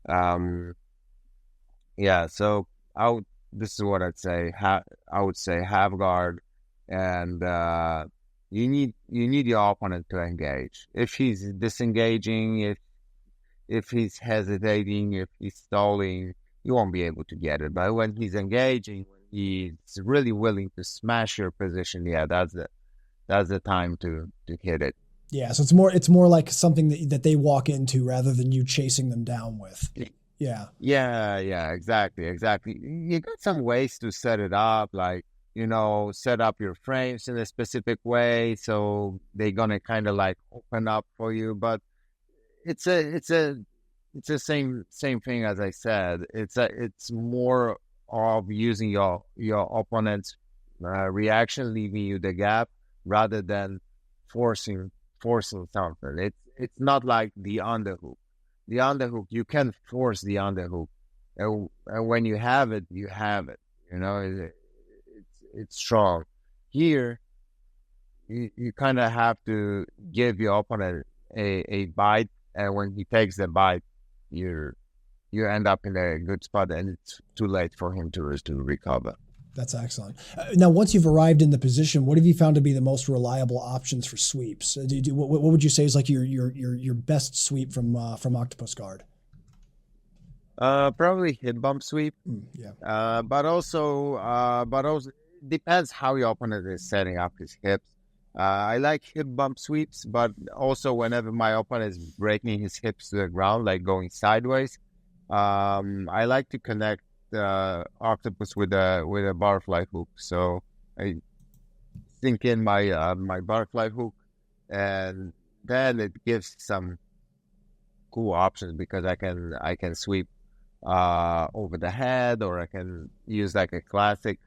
Um, yeah, so this is what I'd say. I would say half guard, and you need your opponent to engage. If he's disengaging, if he's hesitating, if he's stalling, you won't be able to get it. But when he's engaging, when he's really willing to smash your position, yeah, that's the time to hit it. Yeah, so it's more like something that they walk into rather than you chasing them down with. Yeah. Yeah, exactly. You got some ways to set it up, like, set up your frames in a specific way, so they're gonna kind of like open up for you. But it's a same thing as I said. It's more of using your opponent's reaction, leaving you the gap rather than forcing something. It's not like the underhook. The underhook, you can force the underhook, and when you have it, you have it. It's strong. Here, you kind of have to give your opponent a bite, and when he takes the bite, you end up in a good spot, and it's too late for him to recover. That's excellent. Now, once you've arrived in the position, what have you found to be the most reliable options for sweeps? What would you say is like your best sweep from Octopus Guard? Probably hip bump sweep. Yeah. But also depends how your opponent is setting up his hips. I like hip bump sweeps, but also whenever my opponent is breaking his hips to the ground, like going sideways, I like to connect octopus with a butterfly hook. So I sink in my butterfly hook, and then it gives some cool options because I can sweep over the head, or I can use like a classic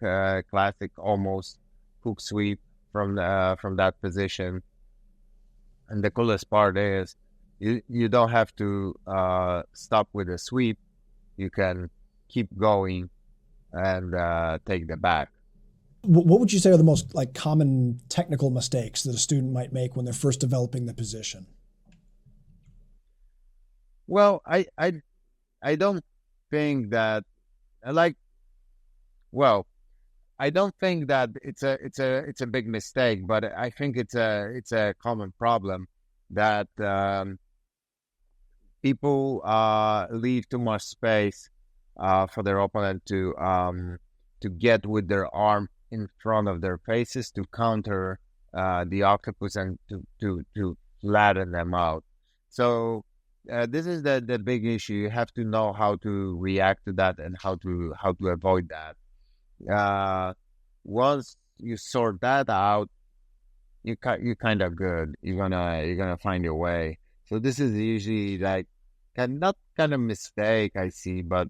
almost hook sweep from that position. And the coolest part is you don't have to stop with a sweep. You can keep going and take the back. What would you say are the most like common technical mistakes that a student might make when they're first developing the position? Well, I don't think that like well I don't think that it's a big mistake, but I think it's a common problem that people leave too much space for their opponent to get with their arm in front of their faces to counter the octopus and to flatten them out. So this is the big issue. You have to know how to react to that and how to avoid that. Once you sort that out, you kind of good. You're gonna find your way. So this is usually like not kind of mistake I see, but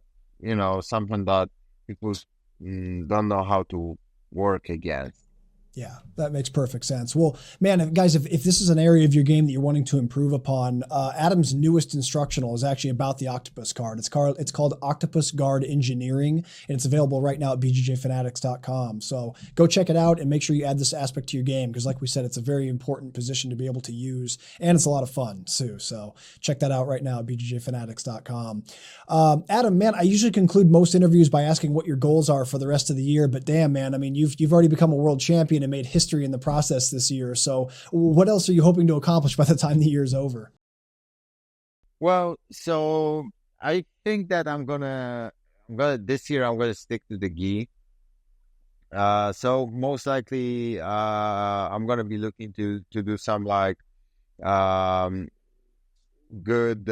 something that people don't know how to work against. Yeah, that makes perfect sense. Well, man, guys, if this is an area of your game that you're wanting to improve upon, Adam's newest instructional is actually about the Octopus Guard. It's called Octopus Guard Engineering, and it's available right now at bjjfanatics.com. So go check it out and make sure you add this aspect to your game because, like we said, it's a very important position to be able to use, and it's a lot of fun too. So check that out right now at bjjfanatics.com. Adam, man, I usually conclude most interviews by asking what your goals are for the rest of the year, but damn, man, I mean, you've already become a world champion and made history in the process this year. So what else are you hoping to accomplish by the time the year's over? Well, so I think that I'm gonna this year I'm gonna stick to the gi. So most likely, I'm gonna be looking to do some like um, good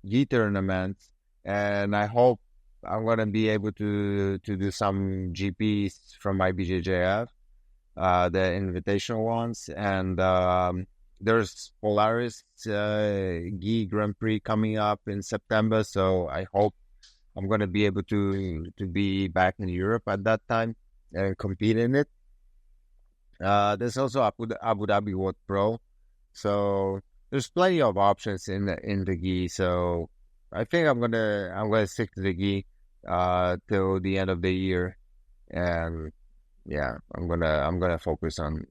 gi tournaments, and I hope I'm gonna be able to do some GPs from my BJJF, the invitational ones, and there's Polaris gi Grand Prix coming up in September, so I hope I'm gonna be able to be back in Europe at that time and compete in it. There's also Abu Dhabi World Pro, so there's plenty of options in the gi. So I think I'm gonna stick to the gi till the end of the year, and yeah, I'm gonna focus on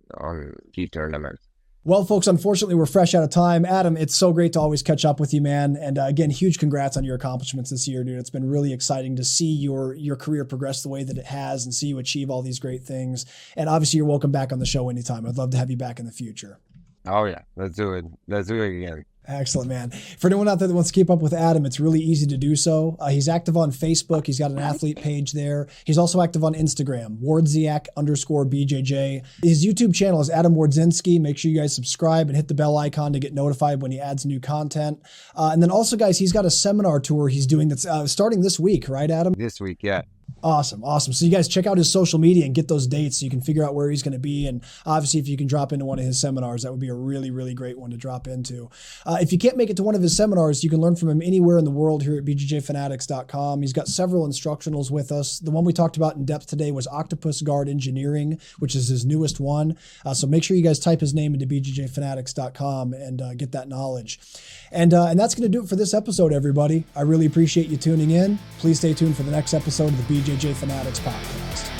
gi tournaments. Well, folks, unfortunately, we're fresh out of time. Adam, it's so great to always catch up with you, man. And again, huge congrats on your accomplishments this year, dude. It's been really exciting to see your career progress the way that it has and see you achieve all these great things. And obviously, you're welcome back on the show anytime. I'd love to have you back in the future. Oh yeah, let's do it. Let's do it again. Excellent, man. For anyone out there that wants to keep up with Adam, it's really easy to do so. He's active on Facebook. He's got an athlete page there. He's also active on Instagram, Wardziak_BJJ. His YouTube channel is Adam Wardzinski. Make sure you guys subscribe and hit the bell icon to get notified when he adds new content. And then also, guys, he's got a seminar tour he's doing that's starting this week, right, Adam? This week, yeah. Awesome. So you guys check out his social media and get those dates so you can figure out where he's going to be. And obviously, if you can drop into one of his seminars, that would be a really, really great one to drop into. If you can't make it to one of his seminars, you can learn from him anywhere in the world here at BJJFanatics.com. He's got several instructionals with us. The one we talked about in depth today was Octopus Guard Engineering, which is his newest one. So make sure you guys type his name into BJJFanatics.com and get that knowledge. And that's going to do it for this episode, everybody. I really appreciate you tuning in. Please stay tuned for the next episode of the BJJ Fanatics podcast.